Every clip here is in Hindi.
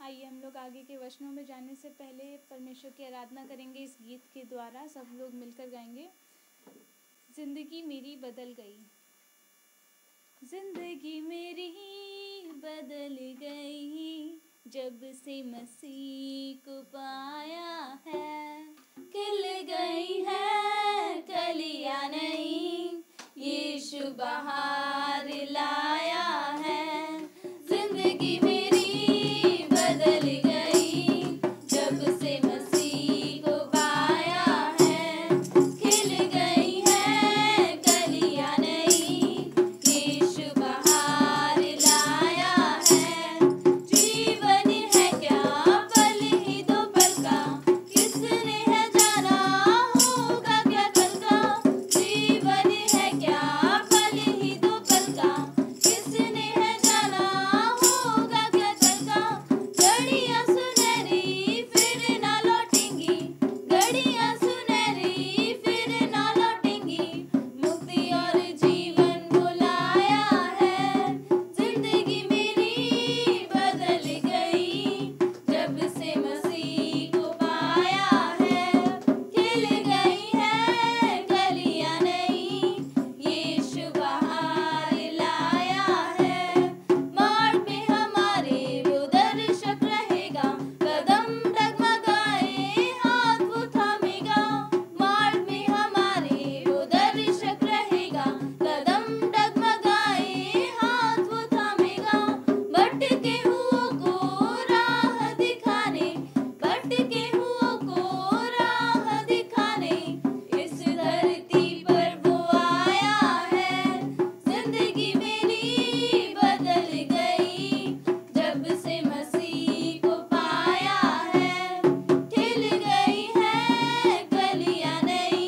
आइए हम लोग आगे के वचनों में जाने से पहले परमेश्वर की आराधना करेंगे। इस गीत के द्वारा सब लोग मिलकर गाएंगे। जिंदगी मेरी बदल गई, जिंदगी मेरी बदल गई, जब से मसीह को पाया है। खिल गई है कलियां नई, यीशु बहार लाया है। जिंदगी मेरी बदल गई, जब से मसीह को पाया है। खिल गई है कलियां नई, यीशु बहार लाया है। जीवन है क्या पल ही दो पल का, किसने है जाना होगा क्या कल का। जीवन है क्या पल ही दो पल का, किसने है जाना होगा क्या कल का। घड़ियां सुनहरी फिर ना लौटेंगी, घड़ियां सुनहरी फिर ना लौटेंगी, मुक्ति और जीवन बुलाया है। जिंदगी मेरी बदल गई, जब से मसीह को पाया है। खिल गई है कलियां नई, यीशु बहार लाया है। मार्ग में हमारे वो दर्शक रहेगा, कदम डगमगाए हाथ वो थामेगा। मार्ग में हमारे वो दर्शक रहेगा, कदम डगमगाए हाथ वो थामेगा। भटके हुओं को राह दिखाने, भटके हुओं को राह दिखाने, इस धरती पर वो आया है। जिंदगी मेरी बदल गई, जब से मसीह को पाया है। खिल गई है कलियां नई,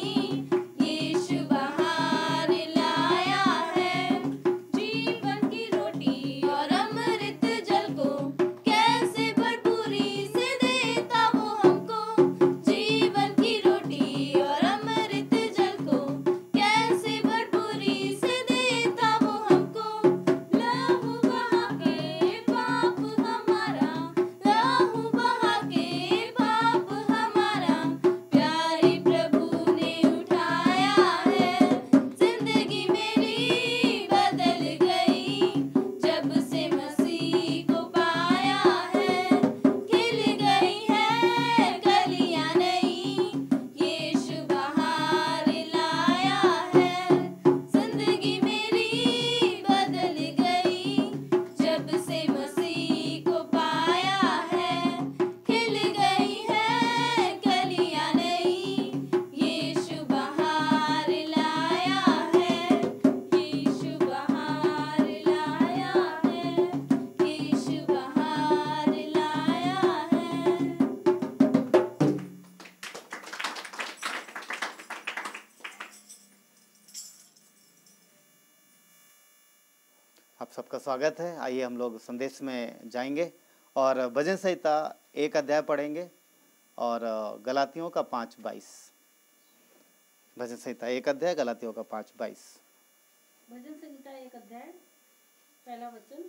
यीशु बहार लाया है। जीवन की रोटी और अमृत जल को कैसे भरपूरी से देता वो हमको। जीवन की रोटी और अमृत जल को कैसे भरपूरी से देता वो हमको। लहू बहा के पाप हमारा, लहू बहा के पाप हमारा, प्यारे प्रभु ने उठाया है। जिंदगी मेरी बदल गई, जब से मसीह को पाया है। खिल गई है कलियां नई, यीशु बहार लाया है। जिंदगी मेरी बदल गई, जब से मसीह को पाया है। खिल गई है कलियां नई, यीशु बहार लाया है। यीशु बहार लाया है, यीशु बहार लाया है। आप सबका स्वागत है। आइए हम लोग संदेश में जाएंगे और भजन संहिता 1 अध्याय पढ़ेंगे और गलातियों का 5:22। भजन संहिता 1 अध्याय, गलातियों का 5:22। भजन संहिता 1 अध्याय पहला वचन।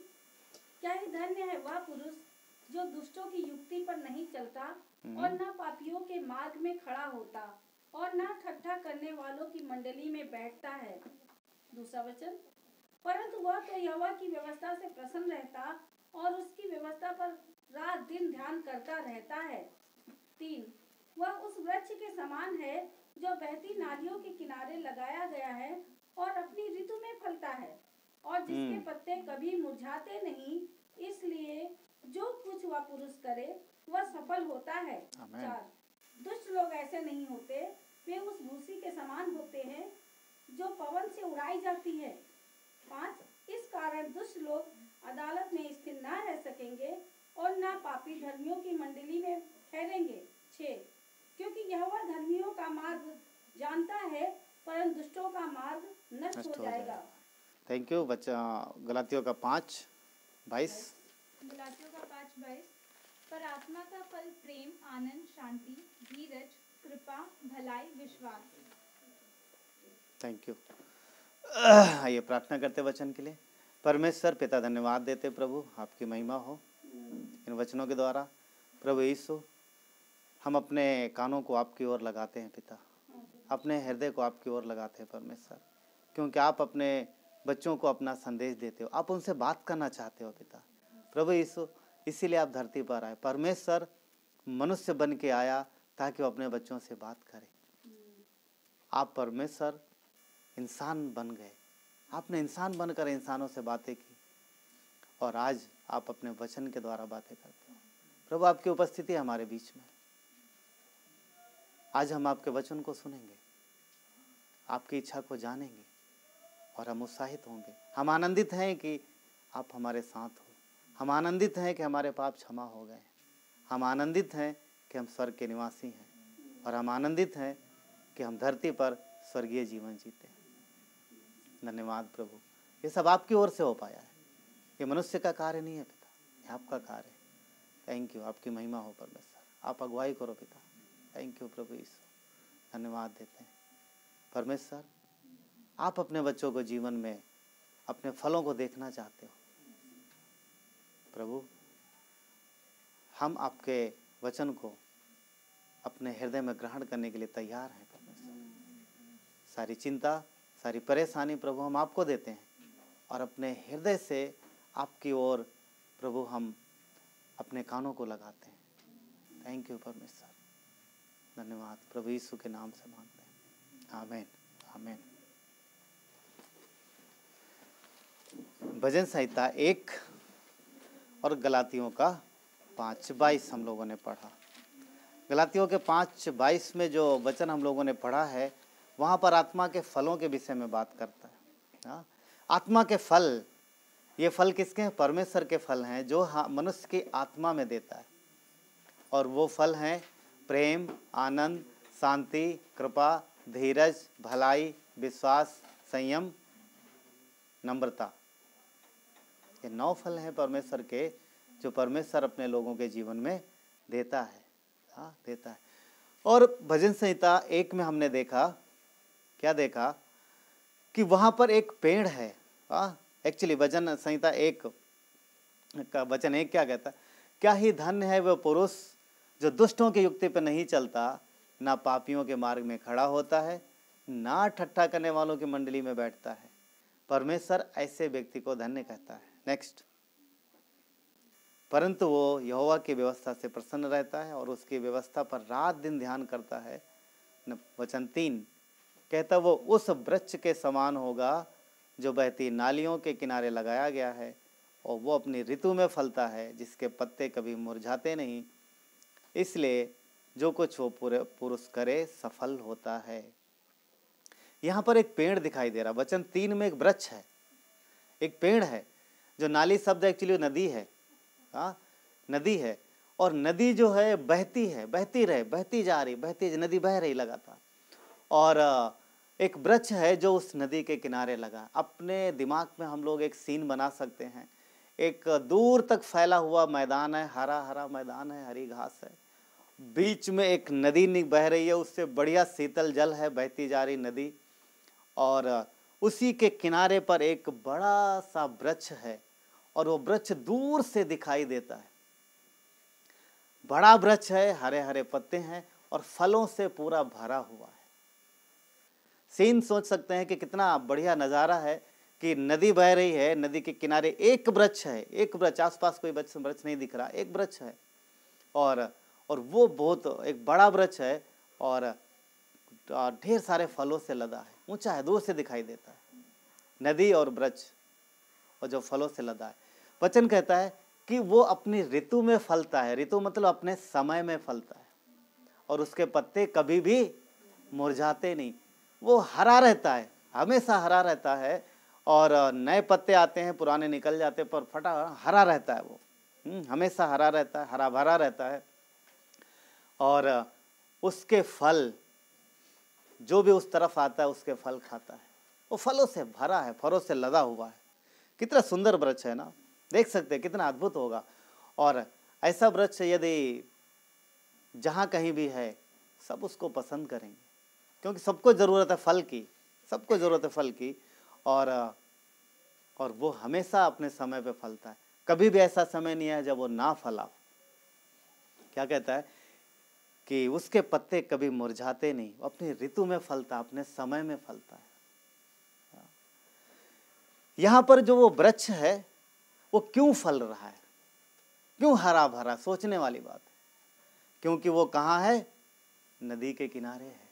क्या ही धन्य है वह पुरुष जो दुष्टों की युक्ति पर नहीं चलता और न पापियों के मार्ग में खड़ा होता और न ठट्ठा करने वालों की मंडली में बैठता है। दूसरा वचन। परंतु वह तो यहोवा की व्यवस्था से प्रसन्न रहता और उसकी व्यवस्था पर रात दिन ध्यान करता रहता है। 3। वह उस वृक्ष के समान है जो बहती नालियों के किनारे लगाया गया है और अपनी ऋतु में फलता है और जिसके पत्ते कभी मुरझाते नहीं। इसलिए जो कुछ वह पुरुष करे वह सफल होता है। 4। दुष्ट लोग ऐसे नहीं होते, वे उस भूसी के समान होते हैं जो पवन से उड़ाई जाती है। 5। इस कारण दुष्ट लोग अदालत में स्थिर न रह सकेंगे और न पापी धर्मियों की मंडली में ठहरेंगे। 6। क्योंकि यहोवा धर्मियों का मार्ग जानता है, परंतु दुष्टों का मार्ग नष्ट हो जाएगा। Thank you. बच्चा गलातियों का 5:22। गलातियों का 5:22। पर आत्मा का फल प्रेम, आनंद, शांति, धीरज, कृपा, भलाई, विश्वास। Thank you. आइए प्रार्थना करते वचन के लिए। परमेश्वर पिता, धन्यवाद देते प्रभु, आपकी महिमा हो इन वचनों के द्वारा प्रभु यीशु, हम अपने कानों को आपकी ओर लगाते हैं पिता, अपने हृदय को आपकी ओर लगाते हैं परमेश्वर, क्योंकि आप अपने बच्चों को अपना संदेश देते हो, आप उनसे बात करना चाहते हो पिता। प्रभु यीशु, इसीलिए आप धरती पर आए। परमेश्वर मनुष्य बन के आया ताकि वो अपने बच्चों से बात करे। आप परमेश्वर इंसान बन गए, आपने इंसान बनकर इंसानों से बातें की और आज आप अपने वचन के द्वारा बातें करते हो। प्रभु, आपकी उपस्थिति है हमारे बीच में। आज हम आपके वचन को सुनेंगे, आपकी इच्छा को जानेंगे और हम उत्साहित होंगे। हम आनंदित हैं कि आप हमारे साथ हो। हम आनंदित हैं कि हमारे पाप क्षमा हो गए। हम आनंदित हैं कि हम स्वर्ग के निवासी हैं और हम आनंदित हैं कि हम धरती पर स्वर्गीय जीवन जीते हैं। धन्यवाद प्रभु, ये सब आपकी ओर से हो पाया है। ये मनुष्य का कार्य नहीं है पिता, ये आपका कार्य है। थैंक यू, आपकी महिमा हो परमेश्वर, आप अगुवाई करो पिता। थैंक यू प्रभु यीशु, धन्यवाद देते हैं परमेश्वर। आप अपने बच्चों को जीवन में अपने फलों को देखना चाहते हो प्रभु। हम आपके वचन को अपने हृदय में ग्रहण करने के लिए तैयार हैं परमेश्वर। सारी चिंता, सारी परेशानी प्रभु हम आपको देते हैं और अपने हृदय से आपकी ओर प्रभु हम अपने कानों को लगाते हैं। थैंक यू परमेश्वर, धन्यवाद प्रभु यीशु के नाम से मांगते हैं, आमीन आमीन। भजन संहिता 1 और गलातियों का 5:22 हम लोगों ने पढ़ा। गलातियों के 5:22 में जो वचन हम लोगों ने पढ़ा है, वहाँ पर आत्मा के फलों के विषय में बात करता है। हाँ, आत्मा के फल, ये फल किसके हैं? परमेश्वर के फल हैं जो मनुष्य की आत्मा में देता है। और वो फल हैं प्रेम, आनंद, शांति, कृपा, धीरज, भलाई, विश्वास, संयम, नम्रता। ये 9 फल हैं परमेश्वर के, जो परमेश्वर अपने लोगों के जीवन में देता है। हाँ, देता है। और भजन संहिता 1 में हमने देखा, क्या देखा कि वहाँ पर एक पेड़ है। एक्चुअली भजन संहिता 1 का वचन 1 क्या कहता है? क्या ही धन्य है वह पुरुष जो दुष्टों की युक्ति पर नहीं चलता, ना पापियों के मार्ग में खड़ा होता है, ना ठट्ठा करने वालों की मंडली में बैठता है। परमेश्वर ऐसे व्यक्ति को धन्य कहता है। नेक्स्ट, परंतु वो यहोवा की व्यवस्था से प्रसन्न रहता है और उसकी व्यवस्था पर रात दिन ध्यान करता है। वचन 3 कहता, वो उस वृक्ष के समान होगा जो बहती नालियों के किनारे लगाया गया है और वो अपनी ऋतु में फलता है, जिसके पत्ते कभी मुरझाते नहीं। इसलिए जो कुछ वो पुरुष करे सफल होता है। यहाँ पर एक पेड़ दिखाई दे रहा। वचन 3 में एक वृक्ष है, एक पेड़ है। जो नाली शब्द एक्चुअली नदी है। हाँ, नदी है। और नदी जो है बहती है, बहती रहे, बहती जा रही, बहती नदी बह रही लगातार। और एक वृक्ष है जो उस नदी के किनारे लगा। अपने दिमाग में हम लोग एक सीन बना सकते हैं। एक दूर तक फैला हुआ मैदान है, हरा हरा मैदान है, हरी घास है, बीच में एक नदी बह रही है, उससे बढ़िया शीतल जल है, बहती जा रही नदी। और उसी के किनारे पर एक बड़ा सा वृक्ष है और वो वृक्ष दूर से दिखाई देता है। बड़ा वृक्ष है, हरे हरे पत्ते हैं और फलों से पूरा भरा हुआ है। सीन सोच सकते हैं कि कितना बढ़िया नज़ारा है कि नदी बह रही है, नदी के किनारे एक वृक्ष है, एक वृक्ष, आसपास कोई वृक्ष नहीं दिख रहा, एक वृक्ष है और वो बहुत एक बड़ा वृक्ष है और ढेर सारे फलों से लदा है, ऊंचा है, दूर से दिखाई देता है। नदी और वृक्ष और जो फलों से लदा है। वचन कहता है कि वो अपनी ऋतु में फलता है। ऋतु मतलब अपने समय में फलता है और उसके पत्ते कभी भी मुरझाते नहीं। वो हरा रहता है, हमेशा हरा रहता है और नए पत्ते आते हैं, पुराने निकल जाते हैं, पर फटा हरा रहता है। वो हमेशा हरा रहता है, हरा भरा रहता है। और उसके फल, जो भी उस तरफ आता है उसके फल खाता है। वो फलों से भरा है, फलों से लदा हुआ है। कितना सुंदर वृक्ष है ना, देख सकते हैं कितना अद्भुत होगा। और ऐसा वृक्ष यदि जहाँ कहीं भी है, सब उसको पसंद करेंगे, क्योंकि सबको ज़रूरत है फल की, सबको ज़रूरत है फल की। और वो हमेशा अपने समय पे फलता है। कभी भी ऐसा समय नहीं है जब वो ना फला। क्या कहता है कि उसके पत्ते कभी मुरझाते नहीं, वो अपनी ऋतु में फलता, अपने समय में फलता है। यहाँ पर जो वो वृक्ष है वो क्यों फल रहा है, क्यों हरा भरा, सोचने वाली बात है। क्योंकि वो कहाँ है, नदी के किनारे है।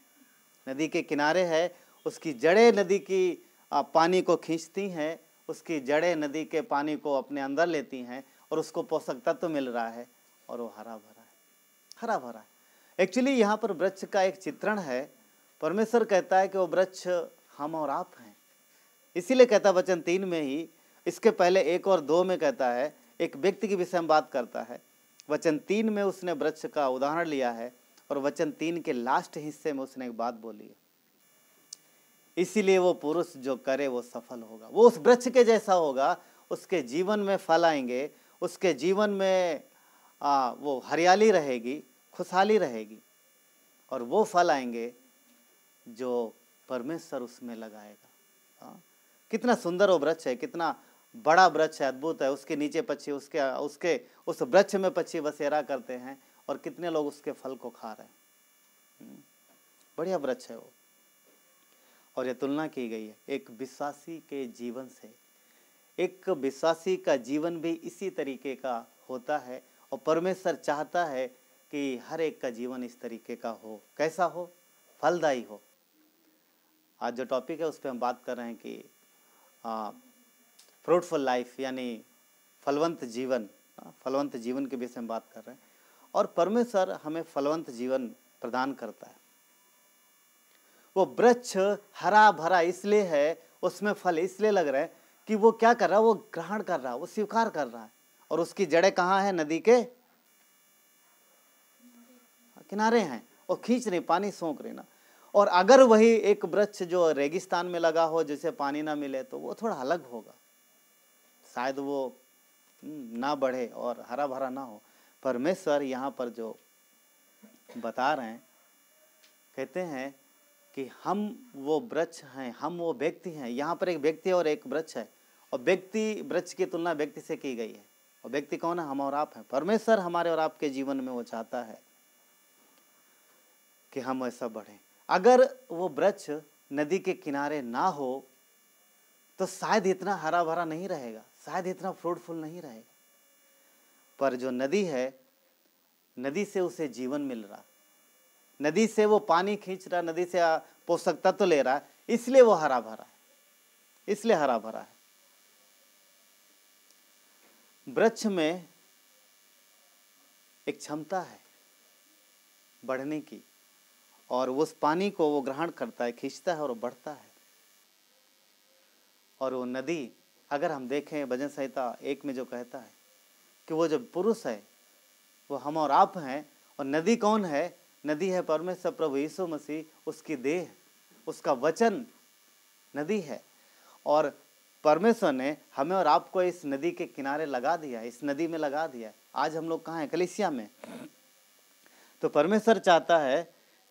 नदी के किनारे है, उसकी जड़ें नदी की पानी को खींचती हैं, उसकी जड़ें नदी के पानी को अपने अंदर लेती हैं और उसको पोषक तत्व मिल रहा है और वो हरा भरा है, हरा भरा है। एक्चुअली यहाँ पर वृक्ष का एक चित्रण है। परमेश्वर कहता है कि वो वृक्ष हम और आप हैं। इसीलिए कहता है वचन 3 में ही, इसके पहले 1 और 2 में कहता है, एक व्यक्ति के विषय में बात करता है। वचन 3 में उसने वृक्ष का उदाहरण लिया है और वचन 3 के लास्ट हिस्से में उसने एक बात बोली है, इसीलिए वो पुरुष जो करे वो सफल होगा, वो उस वृक्ष के जैसा होगा, उसके जीवन में फल आएंगे, उसके जीवन में वो हरियाली रहेगी, खुशहाली रहेगी और वो फल आएंगे जो परमेश्वर उसमें लगाएगा। कितना सुंदर वो वृक्ष है, कितना बड़ा वृक्ष है, अद्भुत है। उसके नीचे पक्षी उसके उस वृक्ष में पक्षी बसेरा करते हैं और कितने लोग उसके फल को खा रहे हैं। बढ़िया वृक्ष है वो। और ये तुलना की गई है एक विश्वासी के जीवन से। एक विश्वासी का जीवन भी इसी तरीके का होता है और परमेश्वर चाहता है कि हर एक का जीवन इस तरीके का हो। कैसा हो, फलदायी हो। आज जो टॉपिक है उस पर हम बात कर रहे हैं कि फ्रूटफुल लाइफ, यानी फलवंत जीवन। फलवंत जीवन के विषय में बात कर रहे हैं और परमेश्वर हमें फलवंत जीवन प्रदान करता है। वो वृक्ष हरा भरा इसलिए है, उसमें फल इसलिए लग रहा है कि वो क्या कर रहा है, वो ग्रहण कर रहा है, वो स्वीकार कर रहा है। और उसकी जड़ें कहाँ हैं, नदी के किनारे हैं और खींच रही, पानी सोख रही ना। और अगर वही एक वृक्ष जो रेगिस्तान में लगा हो, जिसे पानी ना मिले, तो वो थोड़ा अलग होगा, शायद वो ना बढ़े और हरा भरा ना हो। परमेश्वर यहाँ पर जो बता रहे हैं, कहते हैं कि हम वो वृक्ष हैं, हम वो व्यक्ति हैं। यहाँ पर एक व्यक्ति और एक वृक्ष है और व्यक्ति, वृक्ष की तुलना व्यक्ति से की गई है। और व्यक्ति कौन है, हम और आप हैं। परमेश्वर हमारे और आपके जीवन में वो चाहता है कि हम ऐसा बढ़ें। अगर वो वृक्ष नदी के किनारे ना हो तो शायद इतना हरा भरा नहीं रहेगा, शायद इतना फ्रूटफुल नहीं रहेगा। पर जो नदी है, नदी से उसे जीवन मिल रहा, नदी से वो पानी खींच रहा, नदी से पोषक तत्व ले रहा, इसलिए वो हरा भरा है, इसलिए हरा भरा है। वृक्ष में एक क्षमता है बढ़ने की और उस पानी को वो ग्रहण करता है, खींचता है और बढ़ता है। और वो नदी, अगर हम देखें भजन संहिता 1 में जो कहता है कि वो जो पुरुष है वो हम और आप हैं। और नदी कौन है, नदी है परमेश्वर प्रभु यीशु मसीह, उसकी देह, उसका वचन नदी है। और परमेश्वर ने हमें और आपको इस नदी के किनारे लगा दिया, इस नदी में लगा दिया। आज हम लोग कहाँ हैं, कलीसिया में। तो परमेश्वर चाहता है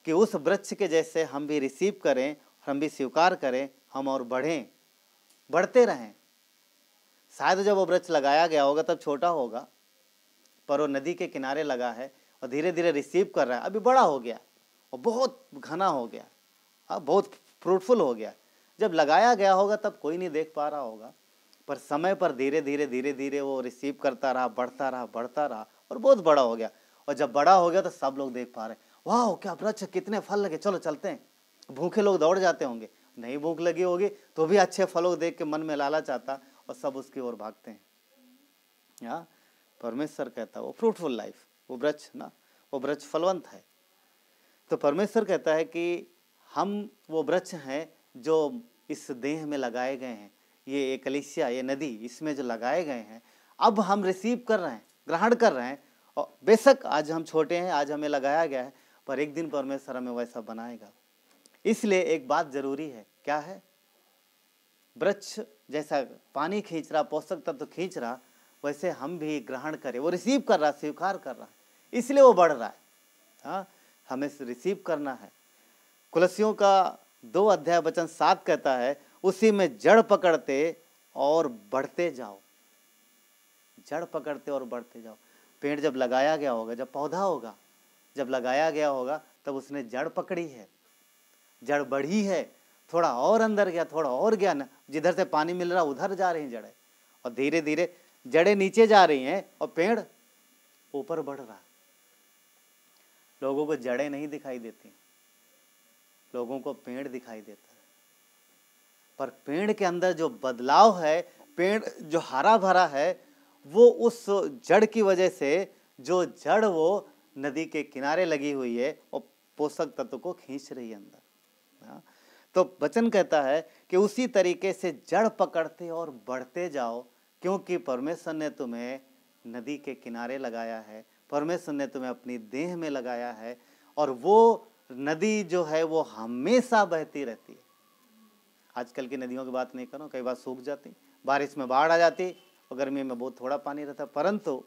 कि उस वृक्ष के जैसे हम भी रिसीव करें, हम भी स्वीकार करें, हम और बढ़ें, बढ़ते रहें। शायद जब वो वृक्ष लगाया गया होगा तब छोटा होगा, पर वो नदी के किनारे लगा है और धीरे धीरे रिसीव कर रहा है। अभी बड़ा हो गया और बहुत घना हो गया, अब बहुत फ्रूटफुल हो गया। जब लगाया गया होगा तब कोई नहीं देख पा रहा होगा, पर समय पर धीरे धीरे वो रिसीव करता रहा, बढ़ता रहा और बहुत बड़ा हो गया। और जब बड़ा हो गया तो सब लोग देख पा रहे, वाह क्या वृक्ष, कितने फल लगे, चलो चलते हैं। भूखे लोग दौड़ जाते होंगे, नहीं भूख लगी होगी तो भी अच्छे फलों देख के मन में लालच आता और सब उसकी ओर भागते हैं। परमेश्वर कहता है वो फ्रूटफुल लाइफ, वो वृक्ष ना, वो वृक्ष फलवंत है। तो परमेश्वर कहता है कि हम वो वृक्ष हैं जो इस देह में लगाए गए हैं। ये एक कलीसिया, ये नदी, इसमें जो लगाए गए हैं, अब हम रिसीव कर रहे हैं, ग्रहण कर रहे हैं। और बेशक आज हम छोटे हैं, आज हमें लगाया गया है, पर एक दिन परमेश्वर हमें वैसा बनाएगा। इसलिए एक बात जरूरी है, क्या है, वृक्ष जैसा पानी खींच रहा, पोषक तत्व तो खींच रहा, वैसे हम भी ग्रहण करें। वो रिसीव कर रहा, स्वीकार कर रहा है, इसलिए वो बढ़ रहा है। हाँ, हमें रिसीव करना है। कुलसियों का 2 अध्याय वचन 7 कहता है, उसी में जड़ पकड़ते और बढ़ते जाओ, जड़ पकड़ते और बढ़ते जाओ। पेड़ जब लगाया गया होगा, जब पौधा होगा, जब लगाया गया होगा, तब उसने जड़ पकड़ी है, जड़ बढ़ी है, थोड़ा और अंदर गया, थोड़ा और गया ना, जिधर से पानी मिल रहा उधर जा रही जड़ें, और धीरे धीरे जड़ें नीचे जा रही हैं और पेड़ ऊपर बढ़ रहा है। लोगों को जड़ें नहीं दिखाई देती, लोगों को पेड़ दिखाई देता है, पर पेड़ के अंदर जो बदलाव है, पेड़ जो हरा भरा है, वो उस जड़ की वजह से, जो जड़ वो नदी के किनारे लगी हुई है और पोषक तत्व को खींच रही है अंदर। हाँ? तो वचन कहता है कि उसी तरीके से जड़ पकड़ते और बढ़ते जाओ, क्योंकि परमेश्वर ने तुम्हें नदी के किनारे लगाया है, परमेश्वर ने तुम्हें अपनी देह में लगाया है, और वो नदी जो है वो हमेशा बहती रहती है। आजकल की नदियों की बात नहीं करो, कई बार सूख जाती, बारिश में बाढ़ आ जाती और गर्मी में बहुत थोड़ा पानी रहता, परंतु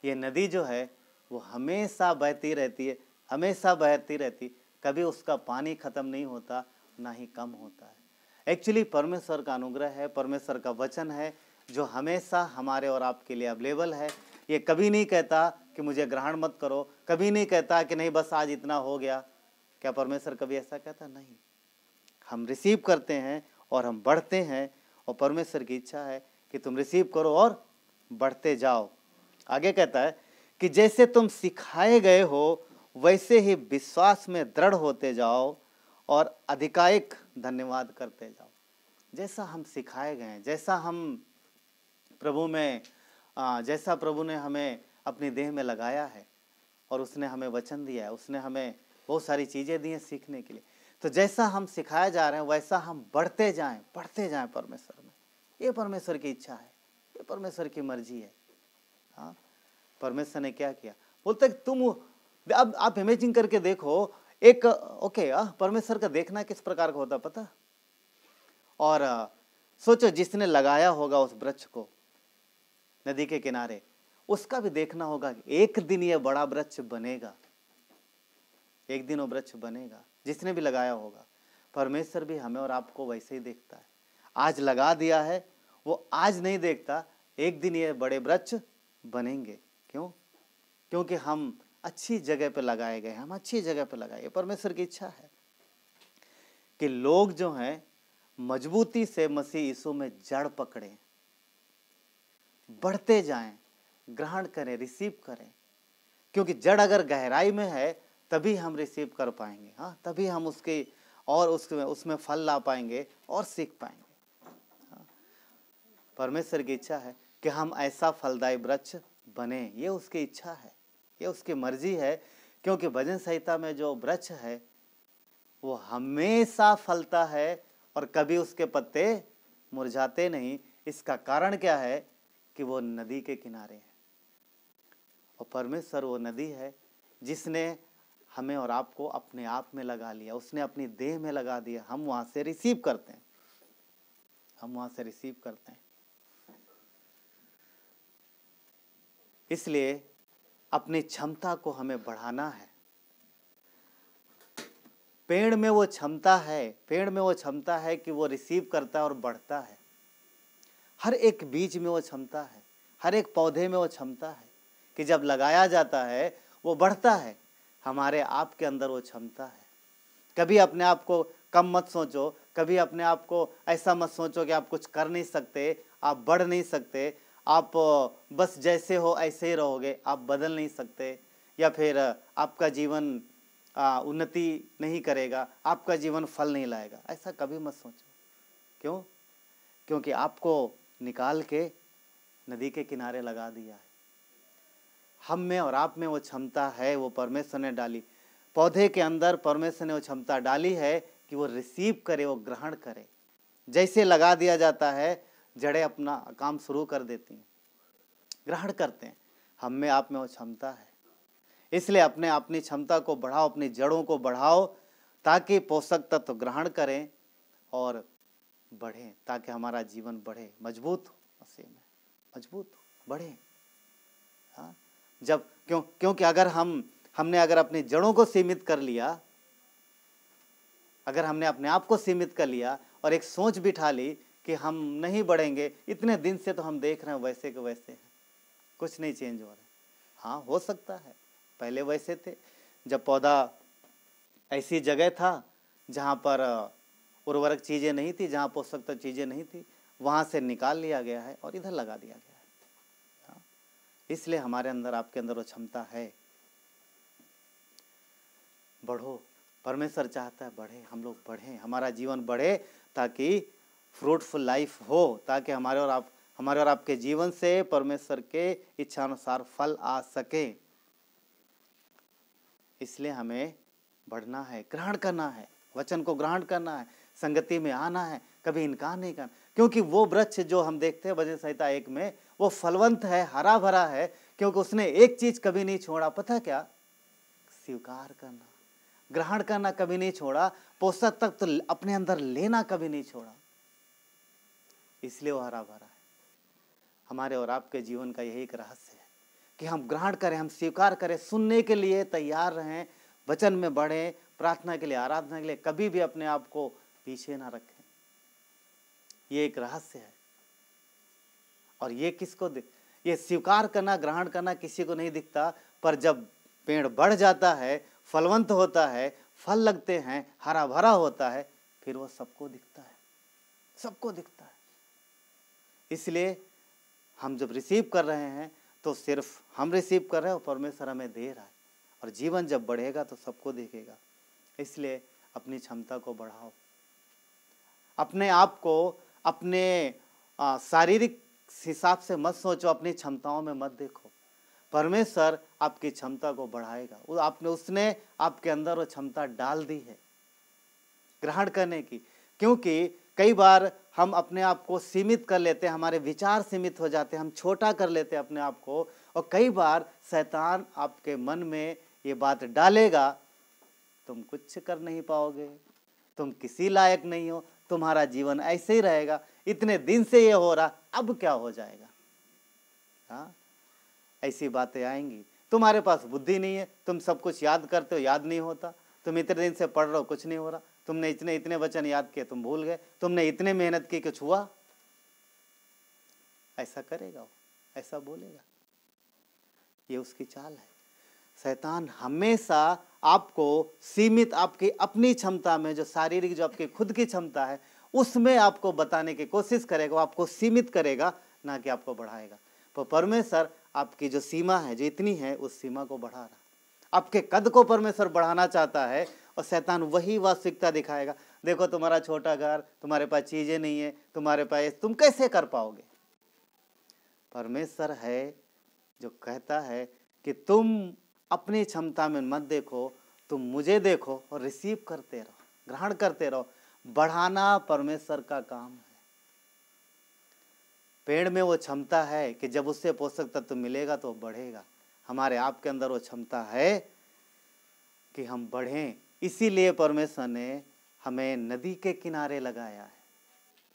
ये नदी जो है वो हमेशा बहती रहती है, हमेशा बहती रहती, कभी उसका पानी खत्म नहीं होता, ना ही कम होता है। एक्चुअली परमेश्वर का अनुग्रह है, परमेश्वर का वचन है जो हमेशा हमारे और आपके लिए अवेलेबल है। ये कभी नहीं कहता कि मुझे ग्रहण मत करो, कभी नहीं कहता कि नहीं बस आज इतना हो गया। क्या परमेश्वर कभी ऐसा कहता? नहीं। हम रिसीव करते हैं और हम बढ़ते हैं, और परमेश्वर की इच्छा है कि तुम रिसीव करो और बढ़ते जाओ। आगे कहता है कि जैसे तुम सिखाए गए हो वैसे ही विश्वास में दृढ़ होते जाओ और अधिकाधिक धन्यवाद करते जाओ। जैसा हम सिखाए गए हैं, जैसा हम प्रभु में जैसा प्रभु ने हमें अपनी देह में लगाया है, और उसने हमें वचन दिया है, उसने हमें बहुत सारी चीज़ें दी हैं सीखने के लिए, तो जैसा हम सिखाए जा रहे हैं वैसा हम बढ़ते जाएं परमेश्वर में। ये परमेश्वर की इच्छा है, ये परमेश्वर की मर्जी है। हाँ, परमेश्वर ने क्या किया, बोलते तुम अब आप इमेजिन करके देखो, एक परमेश्वर का देखना किस प्रकार का होता पता? और सोचो जिसने लगाया होगा उस वृक्ष को नदी के किनारे, उसका भी देखना होगा कि एक दिन ये बड़ा वृक्ष बनेगा, एक दिन वो वृक्ष बनेगा, जिसने भी लगाया होगा। परमेश्वर भी हमें और आपको वैसे ही देखता है। आज लगा दिया है, वो आज नहीं देखता, एक दिन ये बड़े वृक्ष बनेंगे। क्यों? क्योंकि हम अच्छी जगह पे लगाए गए, हम अच्छी जगह पे लगाए। परमेश्वर की इच्छा है कि लोग जो हैं मजबूती से मसीह यीशु में जड़ पकड़ें, बढ़ते जाएं, ग्रहण करें, रिसीव करें। क्योंकि जड़ अगर गहराई में है तभी हम रिसीव कर पाएंगे। हाँ, तभी हम उसके और उसमें फल ला पाएंगे और सीख पाएंगे। हाँ, परमेश्वर की इच्छा है कि हम ऐसा फलदायी वृक्ष बने, ये उसकी इच्छा है, ये उसकी मर्जी है। क्योंकि भजन संहिता में जो वृक्ष है वो हमेशा फलता है और कभी उसके पत्ते मुरझाते नहीं। इसका कारण क्या है कि वो नदी के किनारे है, और परमेश्वर वो नदी है जिसने हमें और आपको अपने आप में लगा लिया, उसने अपनी देह में लगा दिया। हम वहाँ से रिसीव करते हैं, हम वहाँ से रिसीव करते हैं। इसलिए अपनी क्षमता को हमें बढ़ाना है। पेड़ में वो क्षमता है, पेड़ में वो क्षमता है कि वो रिसीव करता है और बढ़ता है। हर एक बीज में वो क्षमता है, हर एक पौधे में वो क्षमता है कि जब लगाया जाता है वो बढ़ता है। हमारे आप के अंदर वो क्षमता है। कभी अपने आप को कम मत सोचो, कभी अपने आप को ऐसा मत सोचो कि आप कुछ कर नहीं सकते, आप बढ़ नहीं सकते, आप बस जैसे हो ऐसे ही रहोगे, आप बदल नहीं सकते, या फिर आपका जीवन उन्नति नहीं करेगा, आपका जीवन फल नहीं लाएगा। ऐसा कभी मत सोचो। क्यों? क्योंकि आपको निकाल के नदी के किनारे लगा दिया है। हम में और आप में वो क्षमता है, वो परमेश्वर ने डाली। पौधे के अंदर परमेश्वर ने वो क्षमता डाली है कि वो रिसीव करे, वो ग्रहण करे। जैसे लगा दिया जाता है, जड़ें अपना काम शुरू कर देती हैं, ग्रहण करते हैं। हम में आप में वो क्षमता है। इसलिए अपनी क्षमता को बढ़ाओ, अपनी जड़ों को बढ़ाओ, ताकि पोषक तत्व ग्रहण करें और बढ़ें, ताकि हमारा जीवन बढ़े, मजबूत हो, मसीह में मजबूत हो, बढ़े। हाँ, जब क्योंकि अगर हमने अगर अपनी जड़ों को सीमित कर लिया, अगर हमने अपने आप को सीमित कर लिया और एक सोच बिठा ली कि हम नहीं बढ़ेंगे, इतने दिन से तो हम देख रहे हैं वैसे के वैसे हैं, कुछ नहीं चेंज हो रहा है। हाँ हो सकता है पहले वैसे थे, जब पौधा ऐसी जगह था जहाँ पर उर्वरक चीज़ें नहीं थी, जहाँ पोषक तत्व चीज़ें नहीं थी, वहाँ से निकाल लिया गया है और इधर लगा दिया गया है। हाँ? इसलिए हमारे अंदर, आपके अंदर वो क्षमता है। बढ़ो, परमेश्वर चाहता है बढ़े, हम लोग बढ़ें, हमारा जीवन बढ़े, ताकि फ्रूटफुल लाइफ हो, ताकि हमारे और आपके जीवन से परमेश्वर के इच्छानुसार फल आ सके। इसलिए हमें बढ़ना है, ग्रहण करना है, वचन को ग्रहण करना है, संगति में आना है, कभी इनकार नहीं करना। क्योंकि वो वृक्ष जो हम देखते हैं भजन संहिता 1 में, वो फलवंत है, हरा भरा है, क्योंकि उसने एक चीज कभी नहीं छोड़ा, पता क्या? स्वीकार करना, ग्रहण करना कभी नहीं छोड़ा, पोषक तत्व तो अपने अंदर लेना कभी नहीं छोड़ा। इसलिए वो हरा भरा है। हमारे और आपके जीवन का यही एक रहस्य है कि हम ग्रहण करें, हम स्वीकार करें, सुनने के लिए तैयार रहें, वचन में बढ़ें, प्रार्थना के लिए, आराधना के लिए कभी भी अपने आप को पीछे ना रखें। ये एक रहस्य है। और ये किसको ये स्वीकार करना, ग्रहण करना किसी को नहीं दिखता, पर जब पेड़ बढ़ जाता है, फलवंत होता है, फल लगते हैं, हरा भरा होता है, फिर वो सबको दिखता है, सबको दिखता है। इसलिए हम जब रिसीव कर रहे हैं तो सिर्फ हम रिसीव कर रहे हैं और परमेश्वर हमें दे रहा है, और जीवन जब बढ़ेगा तो सबको दिखेगा। इसलिए अपनी क्षमता को बढ़ाओ, अपने आप को अपने शारीरिक हिसाब से मत सोचो, अपनी क्षमताओं में मत देखो। परमेश्वर आपकी क्षमता को बढ़ाएगा। उसने आपके अंदर वो क्षमता डाल दी है ग्रहण करने की। क्योंकि कई बार हम अपने आप को सीमित कर लेते हैं, हमारे विचार सीमित हो जाते हैं, हम छोटा कर लेते हैं अपने आप को, और कई बार शैतान आपके मन में ये बात डालेगा, तुम कुछ कर नहीं पाओगे, तुम किसी लायक नहीं हो, तुम्हारा जीवन ऐसे ही रहेगा, इतने दिन से ये हो रहा, अब क्या हो जाएगा। हाँ, ऐसी बातें आएंगी। तुम्हारे पास बुद्धि नहीं है, तुम सब कुछ याद करते हो, याद नहीं होता, तुम इतने दिन से पढ़ रहे हो, कुछ नहीं हो रहा, तुमने इतने वचन याद किए, तुम भूल गए, तुमने इतने मेहनत की, कुछ हुआ। ऐसा करेगा वो, ऐसा बोलेगा। ये उसकी चाल है। शैतान हमेशा आपको सीमित, आपकी अपनी क्षमता में, जो शारीरिक, जो आपकी खुद की क्षमता है, उसमें आपको बताने की कोशिश करेगा, वो आपको सीमित करेगा, ना कि आपको बढ़ाएगा। पर परमेश्वर आपकी जो सीमा है, जो इतनी है, उस सीमा को बढ़ा रहा। आपके कद को परमेश्वर बढ़ाना चाहता है, और शैतान वही वास्तविकता दिखाएगा। देखो तुम्हारा छोटा घर, तुम्हारे पास चीजें नहीं है, तुम्हारे पास, तुम कैसे कर पाओगे। परमेश्वर है जो कहता है कि तुम अपनी क्षमता में मत देखो, तुम मुझे देखो और रिसीव करते रहो, ग्रहण करते रहो। बढ़ाना परमेश्वर का काम है। पेड़ में वो क्षमता है कि जब उससे पोषक तत्व मिलेगा तो बढ़ेगा। हमारे आपके अंदर वो क्षमता है कि हम बढ़ें। इसीलिए परमेश्वर ने हमें नदी के किनारे लगाया है,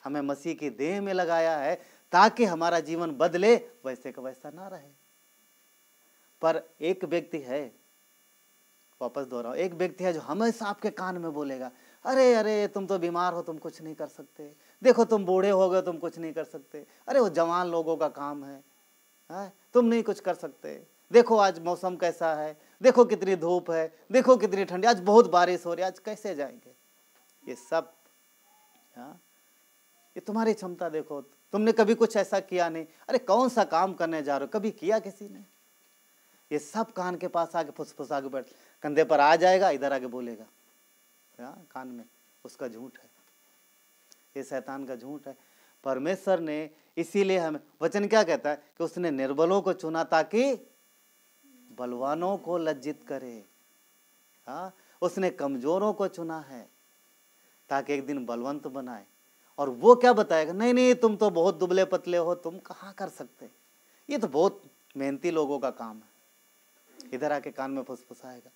हमें मसीह की देह में लगाया है, ताकि हमारा जीवन बदले, वैसे का वैसा ना रहे। पर एक व्यक्ति है, वापस दोहराओ, एक व्यक्ति है जो हमेशा आपके कान में बोलेगा, अरे अरे तुम तो बीमार हो, तुम कुछ नहीं कर सकते, देखो तुम बूढ़े हो गए, तुम कुछ नहीं कर सकते, अरे वो जवान लोगों का काम है, तुम नहीं कुछ कर सकते, देखो आज मौसम कैसा है, देखो कितनी धूप है, देखो कितनी ठंडी, आज बहुत बारिश हो रही है, आज कैसे जाएंगे। ये सब ये तुम्हारी क्षमता देखो, तुमने कभी कुछ ऐसा किया नहीं, अरे कौन सा काम करने जा रहे हो, कभी किया किसी ने। ये सब कान के पास आके फुसफुसा के बैठ, कंधे पर आ जाएगा, इधर आके बोलेगा, कान में। उसका झूठ है, ये शैतान का झूठ है। परमेश्वर ने इसीलिए हमें, वचन क्या कहता है कि उसने निर्बलों को चुना ताकि बलवानों को लज्जित करे। उसने कमजोरों को चुना है ताकि एक दिन बलवंत बनाए। और वो क्या बताएगा, नहीं नहीं तुम तो बहुत दुबले पतले हो, तुम कहाँ कर सकते, ये तो बहुत मेहनती लोगों का काम है। इधर आके कान में फुसफुसाएगा,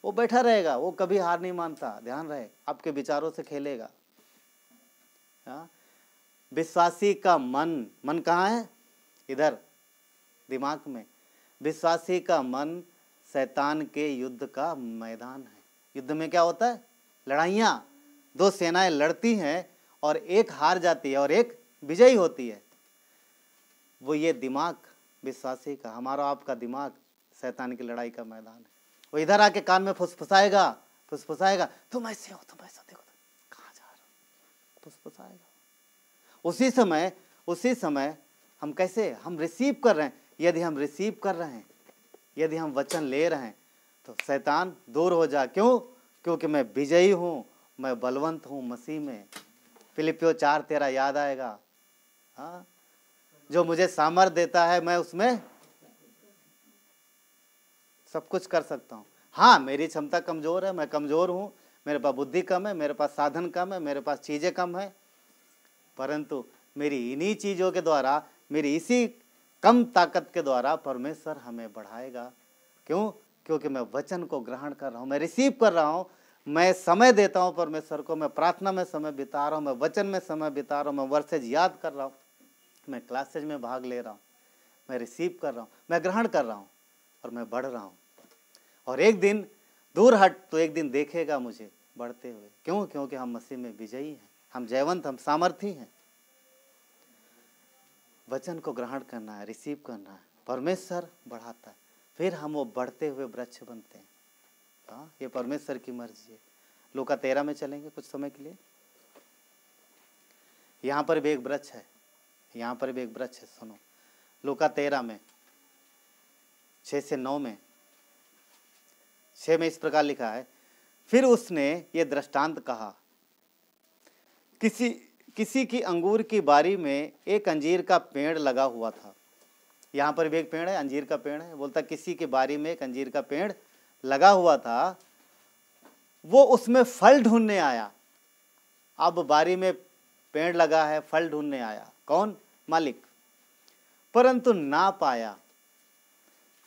वो बैठा रहेगा, वो कभी हार नहीं मानता, ध्यान रहे, आपके विचारों से खेलेगा। विश्वासी का मन कहाँ है, इधर दिमाग में। विश्वासी का मन शैतान के युद्ध का मैदान है। युद्ध में क्या होता है, लड़ाइयाँ, दो सेनाएं लड़ती हैं और एक हार जाती है और एक विजयी होती है। वो ये दिमाग विश्वासी का, हमारा आपका दिमाग शैतान की लड़ाई का मैदान है। वो इधर आके कान में फुसफुसाएगा, तुम ऐसे हो, तुम ऐसा, देखो कहाँ जा रहे हो, फुसफुसाएगा। उसी समय हम कैसे, हम रिसीव कर रहे हैं। यदि हम रिसीव कर रहे हैं, यदि हम वचन ले रहे हैं, तो शैतान दूर हो जा। क्यों? क्योंकि मैं विजयी हूँ, मैं बलवंत हूँ मसीह में। फिलिपियो 4:13 याद आएगा। हाँ, जो मुझे सामर्थ देता है, मैं उसमें सब कुछ कर सकता हूँ। हाँ, मेरी क्षमता कमज़ोर है, मैं कमज़ोर हूँ, मेरे पास बुद्धि कम है, मेरे पास साधन कम है, मेरे पास चीज़ें कम है, परंतु मेरी इन्हीं चीज़ों के द्वारा, मेरी इसी कम ताकत के द्वारा परमेश्वर हमें बढ़ाएगा। क्यों? क्योंकि मैं वचन को ग्रहण कर रहा हूँ, मैं रिसीव कर रहा हूँ, मैं समय देता हूँ परमेश्वर को, मैं प्रार्थना में समय बिता रहा हूँ, मैं वचन में समय बिता रहा हूँ, मैं वर्सेज याद कर रहा हूँ, मैं क्लासेज में भाग ले रहा हूँ, मैं रिसीव कर रहा हूँ, मैं ग्रहण कर रहा हूँ और मैं बढ़ रहा हूँ। और एक दिन दूर हट तो एक दिन देखेगा मुझे बढ़ते हुए। क्यों? क्योंकि हम मसीह में विजयी हैं, हम जयवंत, हम सामर्थी हैं। वचन को ग्रहण करना है, रिसीव करना है, परमेश्वर बढ़ाता है, फिर हम वो बढ़ते हुए वृक्ष बनते हैं। हाँ, ये परमेश्वर की मर्जी है। लूका 13 में चलेंगे कुछ समय के लिए। यहाँ पर भी एक वृक्ष है, यहाँ पर भी एक वृक्ष है। सुनो, लूका 13 में 6 से 9 में, 6 में इस प्रकार लिखा है, फिर उसने ये दृष्टांत कहा, किसी की अंगूर की बारी में एक अंजीर का पेड़ लगा हुआ था। यहाँ पर भी एक पेड़ है, अंजीर का पेड़ है। बोलता किसी की बारी में एक अंजीर का पेड़ लगा हुआ था, वो उसमें फल ढूंढने आया। अब बारी में पेड़ लगा है, फल ढूंढने आया। कौन? मालिक। परंतु ना पाया।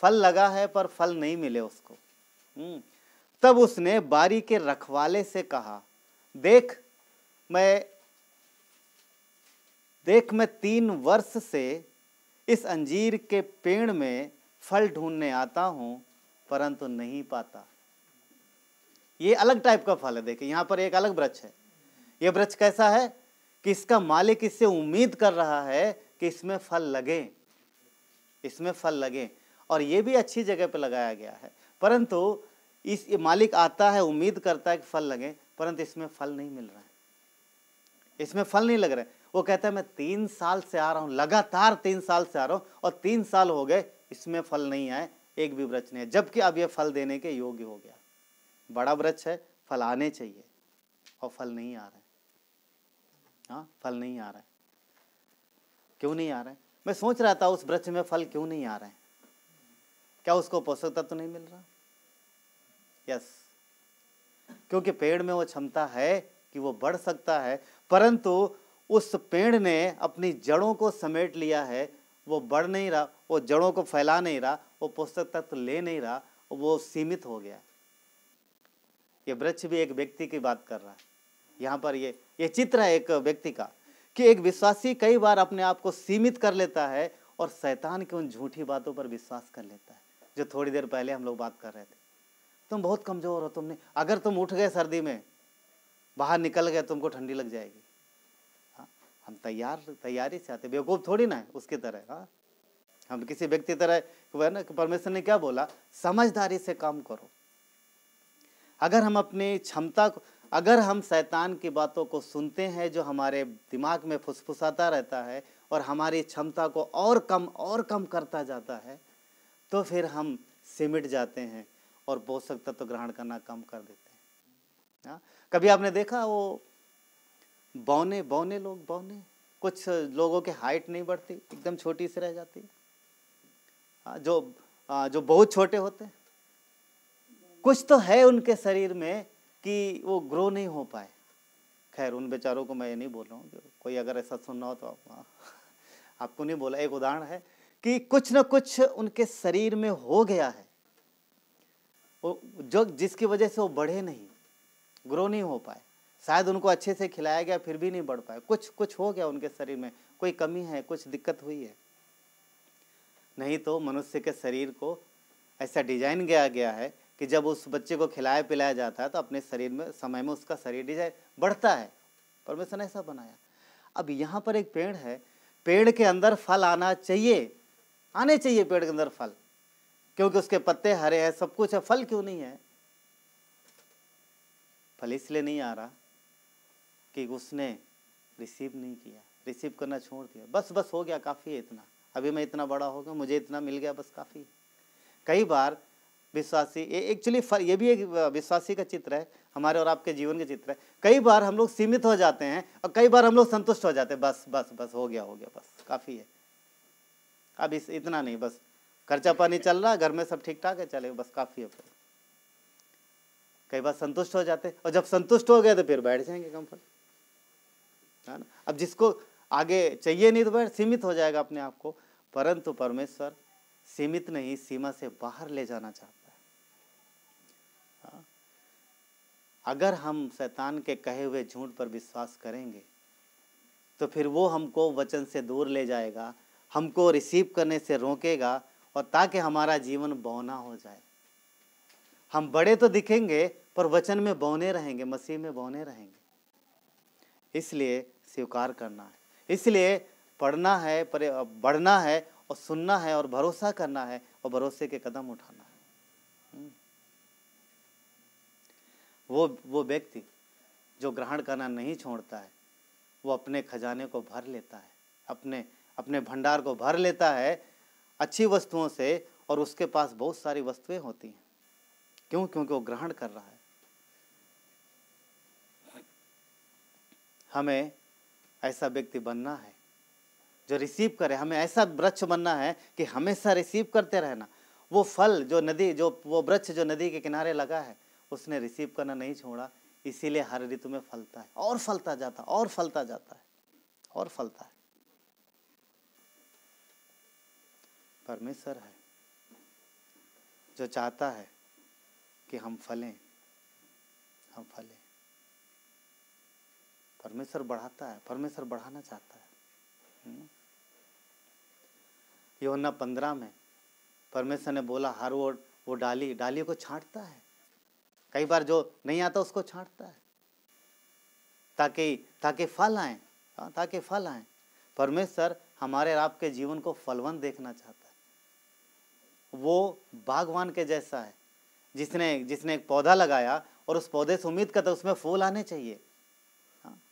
फल लगा है पर फल नहीं मिले उसको। तब उसने बारी के रखवाले से कहा, देख मैं 3 वर्ष से इस अंजीर के पेड़ में फल ढूंढने आता हूं, परंतु नहीं पाता। ये अलग टाइप का फल है। देखिए यहाँ पर एक अलग वृक्ष है। ये वृक्ष कैसा है कि इसका मालिक इससे उम्मीद कर रहा है कि इसमें फल लगे, इसमें फल लगे, और ये भी अच्छी जगह पर लगाया गया है। परंतु इस मालिक आता है, उम्मीद करता है कि फल लगे, परंतु इसमें फल नहीं मिल रहा है, इसमें फल नहीं लग रहा है। वो कहता है मैं 3 साल से आ रहा हूँ, लगातार 3 साल से आ रहा हूँ, और 3 साल हो गए, इसमें फल नहीं आए, एक भी वृक्ष नहीं है, जबकि अब ये फल देने के योग्य हो गया। बड़ा वृक्ष है, फल आने चाहिए, और फल नहीं आ रहा है। हाँ, फल नहीं आ रहा है। क्यों नहीं आ रहा है? मैं सोच रहा था उस वृक्ष में फल क्यों नहीं आ रहे हैं। क्या उसको पोषक तत्व नहीं मिल रहा? यस, क्योंकि पेड़ में वो क्षमता है कि वो बढ़ सकता है, परंतु उस पेड़ ने अपनी जड़ों को समेट लिया है, वो बढ़ नहीं रहा, वो जड़ों को फैला नहीं रहा, वो पोषक तत्व ले नहीं रहा, वो सीमित हो गया। ये वृक्ष भी एक व्यक्ति की बात कर रहा है। यहाँ पर ये चित्र है एक व्यक्ति का, कि एक विश्वासी कई बार अपने आप को सीमित कर लेता है और शैतान की उन झूठी बातों पर विश्वास कर लेता है। जो थोड़ी देर पहले हम लोग बात कर रहे थे, तुम बहुत कमजोर हो, तुमने अगर तुम उठ गए सर्दी में, बाहर निकल गए, तुमको ठंडी लग जाएगी। हाँ, हम तैयारी से आते, बेवकूफ़ थोड़ी ना है उसकी तरह। हाँ, हम किसी व्यक्ति तरह वह ना, परमेश्वर ने क्या बोला, समझदारी से काम करो। अगर हम अपनी क्षमता को, अगर हम शैतान की बातों को सुनते हैं जो हमारे दिमाग में फुसफुसाता रहता है और हमारी क्षमता को और कम करता जाता है, तो फिर हम सिमट जाते हैं और पोषक तत्व ग्रहण करना कम कर देते हैं। हाँ, कभी आपने देखा वो बौने लोग, कुछ लोगों की हाइट नहीं बढ़ती, एकदम छोटी सी रह जाती। हाँ, जो बहुत छोटे होते हैं, कुछ तो है उनके शरीर में कि वो ग्रो नहीं हो पाए। खैर, उन बेचारों को मैं ये नहीं बोल रहा हूँ, कोई अगर ऐसा सुनना हो तो आपको नहीं बोला, एक उदाहरण है कि कुछ न कुछ उनके शरीर में हो गया है, वो जो जिसकी वजह से वो बढ़े नहीं, ग्रो नहीं हो पाए। शायद उनको अच्छे से खिलाया गया फिर भी नहीं बढ़ पाए, कुछ हो गया उनके शरीर में, कोई कमी है, कुछ दिक्कत हुई है। नहीं तो मनुष्य के शरीर को ऐसा डिजाइन किया गया है कि जब उस बच्चे को खिलाया पिलाया जाता है तो अपने शरीर में समय में उसका शरीर डिजाइन बढ़ता है। परमेश्वर ने ऐसा बनाया। अब यहाँ पर एक पेड़ है, पेड़ के अंदर फल आना चाहिए, आने चाहिए पेड़ के अंदर फल, क्योंकि उसके पत्ते हरे हैं, सब कुछ है, फल क्यों नहीं है? फल इसलिए नहीं आ रहा कि उसने रिसीव नहीं किया, रिसीव करना छोड़ दिया। बस बस हो गया, काफ़ी है इतना, अभी मैं इतना बड़ा हो गया, मुझे इतना मिल गया, बस काफ़ी है। कई बार विश्वासी, एक्चुअली ये भी एक विश्वासी का चित्र है, हमारे और आपके जीवन का चित्र है। कई बार हम लोग सीमित हो जाते हैं और कई बार हम लोग संतुष्ट हो जाते हैं, बस बस बस हो गया, बस काफ़ी है, अब इतना नहीं, बस खर्चा पानी चल रहा, घर में सब ठीक ठाक है, चले, बस काफ़ी है। कई बार संतुष्ट हो जाते, और जब संतुष्ट हो गए तो फिर बैठ जाएंगे कंफर्ट, है ना। अब जिसको आगे चाहिए नहीं तो बैठ, सीमित हो जाएगा अपने आप को। परंतु परमेश्वर सीमित नहीं, सीमा से बाहर ले जाना चाहता है। अगर हम शैतान के कहे हुए झूठ पर विश्वास करेंगे तो फिर वो हमको वचन से दूर ले जाएगा, हमको रिसीव करने से रोकेगा, और ताकि हमारा जीवन बौना हो जाए। हम बड़े तो दिखेंगे पर वचन में बौने रहेंगे, मसीह में बौने रहेंगे। इसलिए स्वीकार करना है, इसलिए पढ़ना है, पर बढ़ना है, और सुनना है, और भरोसा करना है, और भरोसे के कदम उठाना है। वो व्यक्ति जो ग्रहण करना नहीं छोड़ता है, वो अपने खजाने को भर लेता है, अपने भंडार को भर लेता है अच्छी वस्तुओं से, और उसके पास बहुत सारी वस्तुएं होती हैं। क्यों? क्योंकि वो ग्रहण कर रहा है। हमें ऐसा व्यक्ति बनना है जो रिसीव करे, हमें ऐसा वृक्ष बनना है कि हमेशा रिसीव करते रहना। वो फल वो वृक्ष जो नदी के किनारे लगा है, उसने रिसीव करना नहीं छोड़ा, इसीलिए हर ऋतु में फलता है, और फलता जाता, और फलता जाता है, और फलता है। परमेश्वर है जो चाहता है कि हम फलें, हम फलें। परमेश्वर बढ़ाता है, परमेश्वर बढ़ाना चाहता है। यूहन्ना 15 में परमेश्वर ने बोला, हर वो डाली को छांटता है, कई बार जो नहीं आता उसको छांटता है, ताकि फल आए, ताकि फल आए। परमेश्वर हमारे और आपके जीवन को फलवंत देखना चाहता है। वो बागवान के जैसा है, जिसने एक पौधा लगाया और उस पौधे से उम्मीद करता है उसमें फूल आने चाहिए,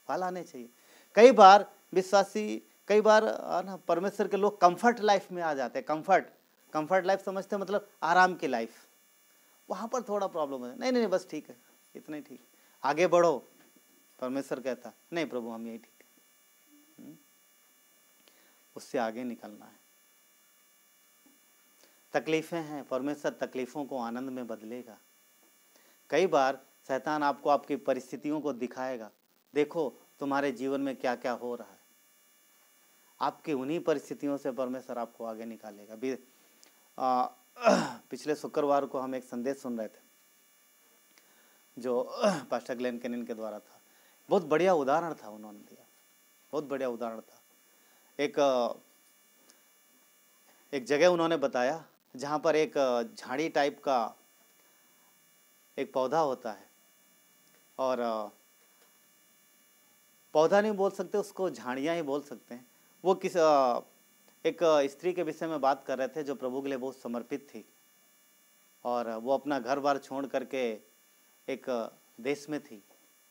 फल आने चाहिए। कई बार विश्वासी, कई बार ना परमेश्वर के लोग कंफर्ट लाइफ में आ जाते हैं। कंफर्ट लाइफ समझते हैं, मतलब आराम की लाइफ। वहाँ पर थोड़ा प्रॉब्लम है, नहीं बस ठीक है, इतना ही ठीक, आगे बढ़ो। परमेश्वर कहता नहीं प्रभु, हम यही ठीक है। उससे आगे निकलना है। तकलीफें हैं, परमेश्वर तकलीफों को आनंद में बदलेगा। कई बार शैतान आपको आपकी परिस्थितियों को दिखाएगा, देखो तुम्हारे जीवन में क्या क्या हो रहा है। आपकी उन्हीं परिस्थितियों से परमेश्वर आपको आगे निकालेगा। पिछले शुक्रवार को हम एक संदेश सुन रहे थे जो पास्टर ग्लेन केनिन के द्वारा था। बहुत बढ़िया उदाहरण था उन्होंने दिया, बहुत बढ़िया उदाहरण था। एक जगह उन्होंने बताया जहाँ पर एक झाड़ी टाइप का एक पौधा होता है, और पौधा नहीं बोल सकते उसको, झाड़ियाँ ही बोल सकते हैं। वो एक स्त्री के विषय में बात कर रहे थे जो प्रभु के लिए बहुत समर्पित थी, और वो अपना घर बार छोड़ करके एक देश में थी।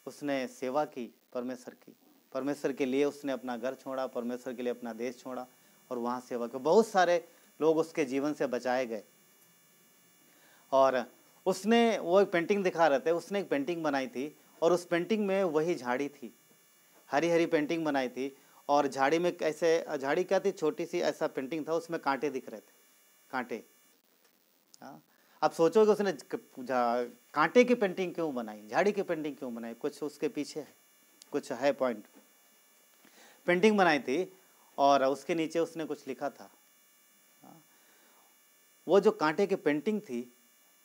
उसने सेवा की परमेश्वर के लिए उसने अपना घर छोड़ा, परमेश्वर के लिए अपना देश छोड़ा, और वहाँ सेवा की। बहुत सारे लोग उसके जीवन से बचाए गए। और उसने वो एक पेंटिंग दिखा रहे थे, उसने एक पेंटिंग बनाई थी, और उस पेंटिंग में वही झाड़ी थी, हरी हरी पेंटिंग बनाई थी। और झाड़ी में ऐसे, झाड़ी क्या थी, छोटी सी ऐसा पेंटिंग था, उसमें कांटे दिख रहे थे, कांटे। अब सोचोगे उसने कांटे की पेंटिंग क्यों बनाई, झाड़ी की पेंटिंग क्यों बनाई, कुछ उसके पीछे है, कुछ है पॉइंट। पेंटिंग बनाई थी और उसके नीचे उसने कुछ लिखा था। वो जो कांटे की पेंटिंग थी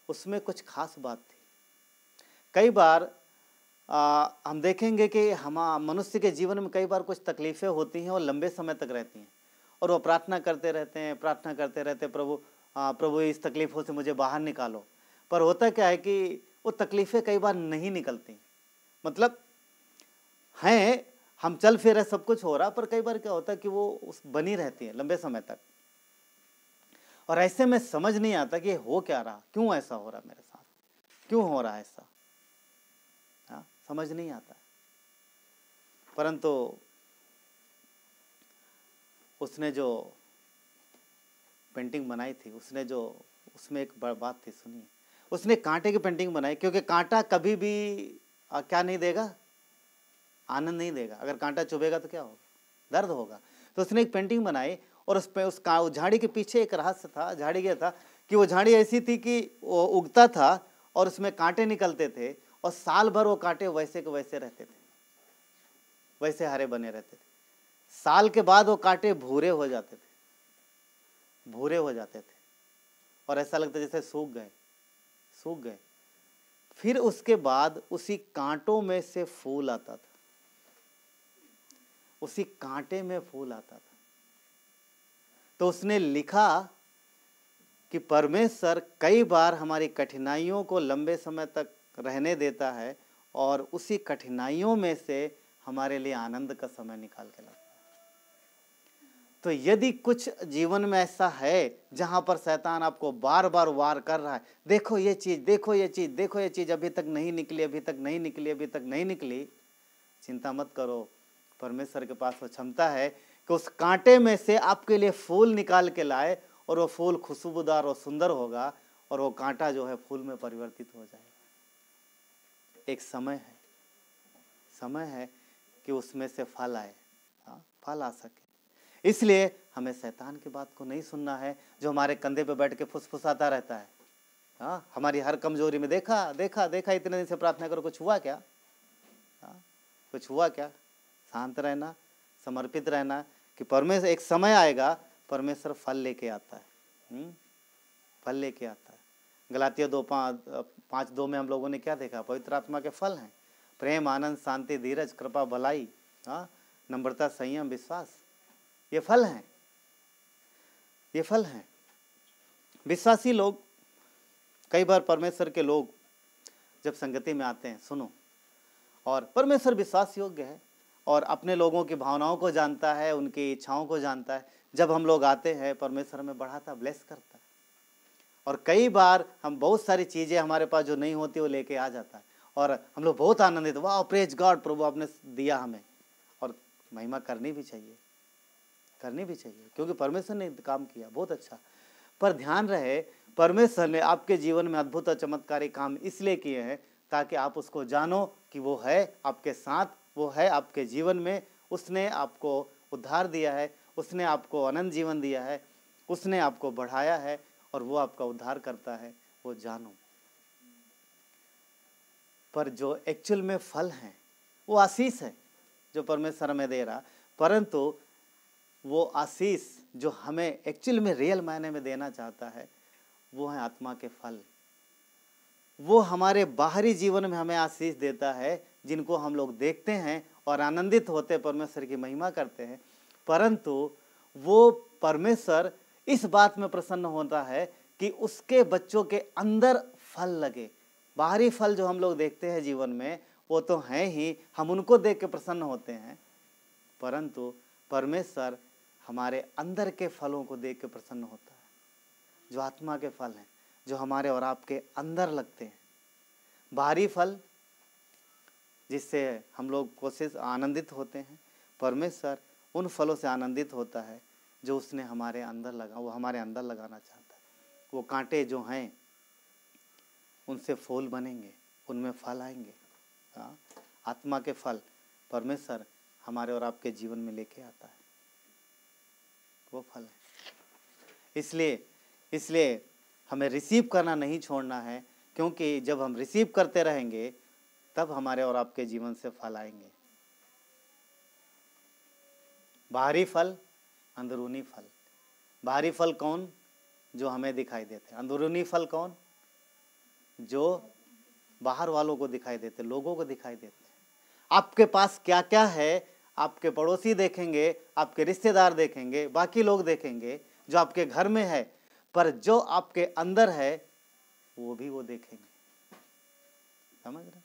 उसमें कुछ खास बात थी। कई बार हम देखेंगे कि हम मनुष्य के जीवन में कई बार कुछ तकलीफ़ें होती हैं और लंबे समय तक रहती हैं, और वो प्रार्थना करते रहते, प्रभु इस तकलीफ़ों से मुझे बाहर निकालो। पर होता क्या है कि वो तकलीफ़ें कई बार नहीं निकलती, मतलब हैं, हम चल फिर रहे, सब कुछ हो रहा, पर कई बार क्या होता है कि वो बनी रहती है लंबे समय तक। और ऐसे में समझ नहीं आता कि हो क्या रहा, क्यों ऐसा हो रहा मेरे साथ, क्यों हो रहा है ऐसा, हाँ, समझ नहीं आता। परंतु उसने जो पेंटिंग बनाई थी, उसने जो उसमें एक बात थी, सुनिए। उसने कांटे की पेंटिंग बनाई, क्योंकि कांटा कभी भी क्या नहीं देगा, आनंद नहीं देगा। अगर कांटा चुभेगा तो क्या होगा, दर्द होगा। तो उसने एक पेंटिंग बनाई और उस पे उस झाड़ी के पीछे एक रहस्य था। झाड़ी क्या था कि वो झाड़ी ऐसी थी कि वो उगता था और उसमें कांटे निकलते थे और साल भर वो कांटे वैसे के वैसे रहते थे, वैसे हरे बने रहते थे। साल के बाद वो कांटे भूरे हो जाते थे, भूरे हो जाते थे और ऐसा लगता जैसे सूख गए, सूख गए। फिर उसके बाद उसी कांटों में से फूल आता था, उसी कांटे में फूल आता था। तो उसने लिखा कि परमेश्वर कई बार हमारी कठिनाइयों को लंबे समय तक रहने देता है और उसी कठिनाइयों में से हमारे लिए आनंद का समय निकाल के लाता है। तो यदि कुछ जीवन में ऐसा है जहां पर शैतान आपको बार बार वार कर रहा है, देखो ये चीज, देखो ये चीज, देखो ये चीज, अभी तक नहीं निकली, अभी तक नहीं निकली, अभी तक नहीं निकली, चिंता मत करो। परमेश्वर के पास वो क्षमता है कि उस कांटे में से आपके लिए फूल निकाल के लाए और वो फूल खुशबूदार और सुंदर होगा और वो कांटा जो है फूल में परिवर्तित हो जाएगा। एक समय है, समय है कि उसमें से फल आए, फल आ सके। इसलिए हमें शैतान की बात को नहीं सुनना है, जो हमारे कंधे पे बैठ के फुसफुसाता रहता है। हाँ, हमारी हर कमजोरी में देखा देखा देखा, इतने दिन से प्रार्थना करो, कुछ हुआ क्या? कुछ हुआ क्या? शांत रहना, समर्पित रहना कि परमेश्वर, एक समय आएगा परमेश्वर फल लेके आता है, फल लेके आता है। गलातिया 5:2 में हम लोगों ने क्या देखा? पवित्र आत्मा के फल हैं प्रेम, आनंद, शांति, धीरज, कृपा, भलाई, नम्रता, संयम, विश्वास। ये फल हैं, ये फल हैं। विश्वासी लोग, कई बार परमेश्वर के लोग जब संगति में आते हैं, सुनो, और परमेश्वर विश्वास योग्य है और अपने लोगों की भावनाओं को जानता है, उनकी इच्छाओं को जानता है। जब हम लोग आते हैं, परमेश्वर हमें बढ़ाता, ब्लेस करता है। और कई बार हम बहुत सारी चीज़ें हमारे पास जो नहीं होती वो लेके आ जाता है और हम लोग बहुत आनंदित, वाह प्रेज गॉड, प्रभु आपने दिया हमें। और महिमा करनी भी चाहिए, करनी भी चाहिए, क्योंकि परमेश्वर ने काम किया, बहुत अच्छा। पर ध्यान रहे, परमेश्वर ने आपके जीवन में अद्भुत और चमत्कारी काम इसलिए किए हैं ताकि आप उसको जानो कि वो है आपके साथ, वो है आपके जीवन में। उसने आपको उद्धार दिया है, उसने आपको अनंत जीवन दिया है, उसने आपको बढ़ाया है और वो आपका उद्धार करता है, वो जानो। पर जो एक्चुअल में फल हैं वो आशीष है जो परमेश्वर हमें दे रहा, परंतु वो आशीष जो हमें एक्चुअल में रियल मायने में देना चाहता है वो है आत्मा के फल। वो हमारे बाहरी जीवन में हमें आशीष देता है, जिनको हम लोग देखते हैं और आनंदित होते, परमेश्वर की महिमा करते हैं। परंतु वो परमेश्वर इस बात में प्रसन्न होता है कि उसके बच्चों के अंदर फल लगे। बाहरी फल जो हम लोग देखते हैं जीवन में वो तो हैं ही, हम उनको देख के प्रसन्न होते हैं, परंतु परमेश्वर हमारे अंदर के फलों को देख के प्रसन्न होता है, जो आत्मा के फल हैं, जो हमारे और आपके अंदर लगते हैं। बाहरी फल जिससे हम लोग कोशिश आनंदित होते हैं, परमेश्वर उन फलों से आनंदित होता है जो उसने हमारे अंदर लगा, वो हमारे अंदर लगाना चाहता है। वो कांटे जो हैं उनसे फूल बनेंगे, उनमें फल आएंगे। आत्मा के फल परमेश्वर हमारे और आपके जीवन में लेके आता है, वो फल है। इसलिए हमें रिसीव करना नहीं छोड़ना है, क्योंकि जब हम रिसीव करते रहेंगे तब हमारे और आपके जीवन से फल आएंगे। बाहरी फल, अंदरूनी फल। बाहरी फल कौन? जो हमें दिखाई देते हैं। अंदरूनी फल कौन? जो बाहर वालों को दिखाई देते, लोगों को दिखाई देते हैं। आपके पास क्या क्या है आपके पड़ोसी देखेंगे, आपके रिश्तेदार देखेंगे, बाकी लोग देखेंगे जो आपके घर में है, पर जो आपके अंदर है वो भी वो देखेंगे, समझ रहे?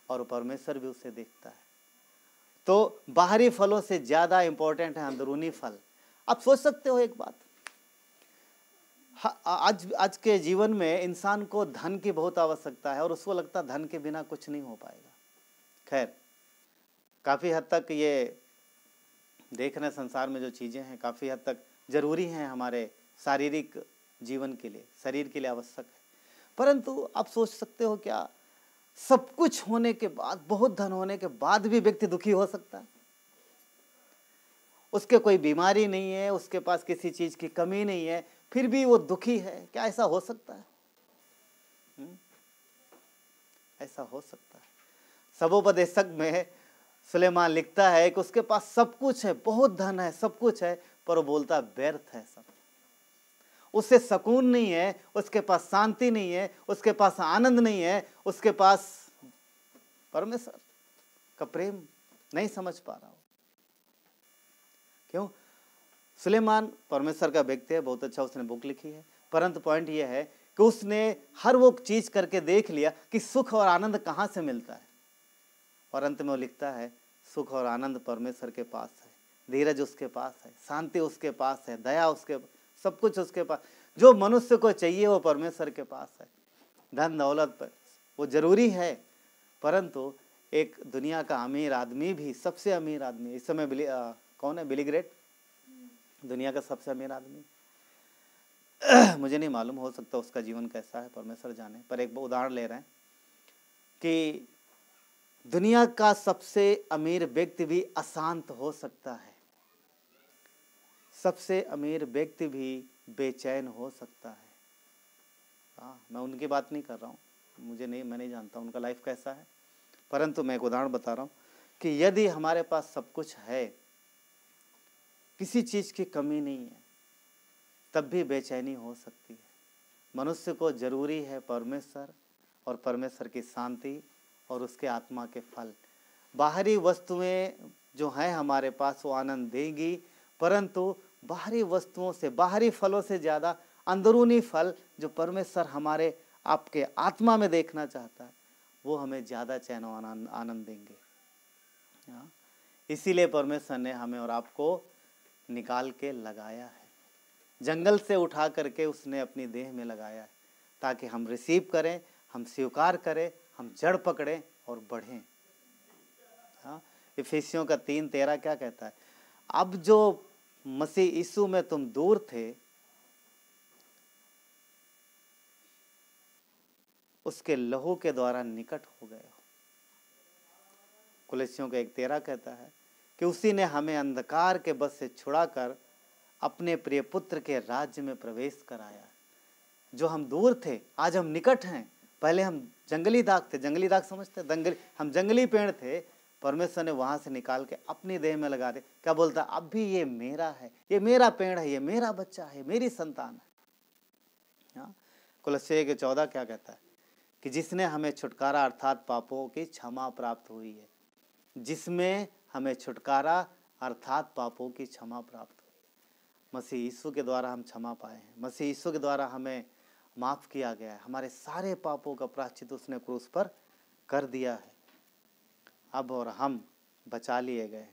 और परमेश्वर भी उसे देखता है। तो बाहरी फलों से ज्यादा इंपॉर्टेंट है अंदरूनी फल। आप सोच सकते हो एक बात, आज आज के जीवन में इंसान को धन की बहुत आवश्यकता है और उसको लगता है धन के बिना कुछ नहीं हो पाएगा। खैर, काफ़ी हद तक ये देख रहे संसार में जो चीज़ें हैं काफ़ी हद तक ज़रूरी हैं हमारे शारीरिक जीवन के लिए, शरीर के लिए आवश्यक है। परंतु आप सोच सकते हो क्या सब कुछ होने के बाद, बहुत धन होने के बाद भी व्यक्ति दुखी हो सकता है? उसके कोई बीमारी नहीं है, उसके पास किसी चीज़ की कमी नहीं है, फिर भी वो दुखी है? क्या ऐसा हो सकता है? ऐसा हो सकता है। सबोपदेशक में सुलेमान लिखता है कि उसके पास सब कुछ है, बहुत धन है, सब कुछ है, पर वो बोलता है व्यर्थ है सब। उससे सुकून नहीं है, उसके पास शांति नहीं है, उसके पास आनंद नहीं है, उसके पास परमेश्वर का प्रेम नहीं समझ पा रहा हो। क्यों? सुलेमान परमेश्वर का व्यक्ति है, बहुत अच्छा उसने बुक लिखी है, परंतु पॉइंट ये है कि उसने हर वो चीज करके देख लिया कि सुख और आनंद कहाँ से मिलता है, और अंत में वो लिखता है सुख और आनंद परमेश्वर के पास है, धीरज उसके पास है, शांति उसके पास है, दया उसके, सब कुछ उसके पास। जो मनुष्य को चाहिए वो परमेश्वर के पास है। धन दौलत पर वो जरूरी है, परंतु एक दुनिया का अमीर आदमी भी, सबसे अमीर आदमी इस समय कौन है? बिल गेट्स, दुनिया का सबसे अमीर आदमी। मुझे नहीं मालूम, हो सकता उसका जीवन कैसा है, परमेश्वर जाने, पर एक उदाहरण ले रहे हैं कि दुनिया का सबसे अमीर व्यक्ति भी अशांत हो सकता है, सबसे अमीर व्यक्ति भी बेचैन हो सकता है। हाँ, मैं उनकी बात नहीं कर रहा हूँ, मैं नहीं जानता उनका लाइफ कैसा है, परंतु मैं एक उदाहरण बता रहा हूँ कि यदि हमारे पास सब कुछ है, किसी चीज़ की कमी नहीं है, तब भी बेचैनी हो सकती है। मनुष्य को जरूरी है परमेश्वर और परमेश्वर की शांति और उसके आत्मा के फल। बाहरी वस्तुएं जो हैं हमारे पास वो आनंद देगी, परंतु बाहरी वस्तुओं से, बाहरी फलों से ज़्यादा अंदरूनी फल जो परमेश्वर हमारे आपके आत्मा में देखना चाहता है वो हमें ज़्यादा चैन और आनंद देंगे। इसीलिए परमेश्वर ने हमें और आपको निकाल के लगाया है, जंगल से उठा करके उसने अपनी देह में लगाया है, ताकि हम रिसीव करें, हम स्वीकार करें, हम जड़ पकड़ें और बढ़ें। हाँ, इफिसियों का 3:13 क्या कहता है? अब जो मसीह यीशु में तुम दूर थे, उसके लहू के द्वारा निकट हो गए हो। कुलैसियों का 1:13 कहता है कि उसी ने हमें अंधकार के बस से छुड़ाकर अपने प्रिय पुत्र के राज्य में प्रवेश कराया। जो हम दूर थे आज हम निकट हैं। पहले हम जंगली दाग थे, जंगली दाग समझते, हम जंगली पेड़ थे, परमेश्वर ने वहां से निकाल के अपनी देह में लगा दे। क्या बोलता? अब भी ये मेरा है, ये मेरा पेड़ है, ये मेरा बच्चा है, मेरी संतान है। कुलैसियों के 14 क्या कहता है कि जिसने हमें छुटकारा अर्थात पापों की क्षमा प्राप्त हुई है, जिसमें हमें छुटकारा अर्थात पापों की क्षमा प्राप्त हुई। मसीह यीशु के द्वारा हम क्षमा पाए हैं, मसीह यीशु के द्वारा हमें माफ किया गया है, हमारे सारे पापों का प्रायश्चित उसने क्रूस पर कर दिया है। अब और हम बचा लिए गए,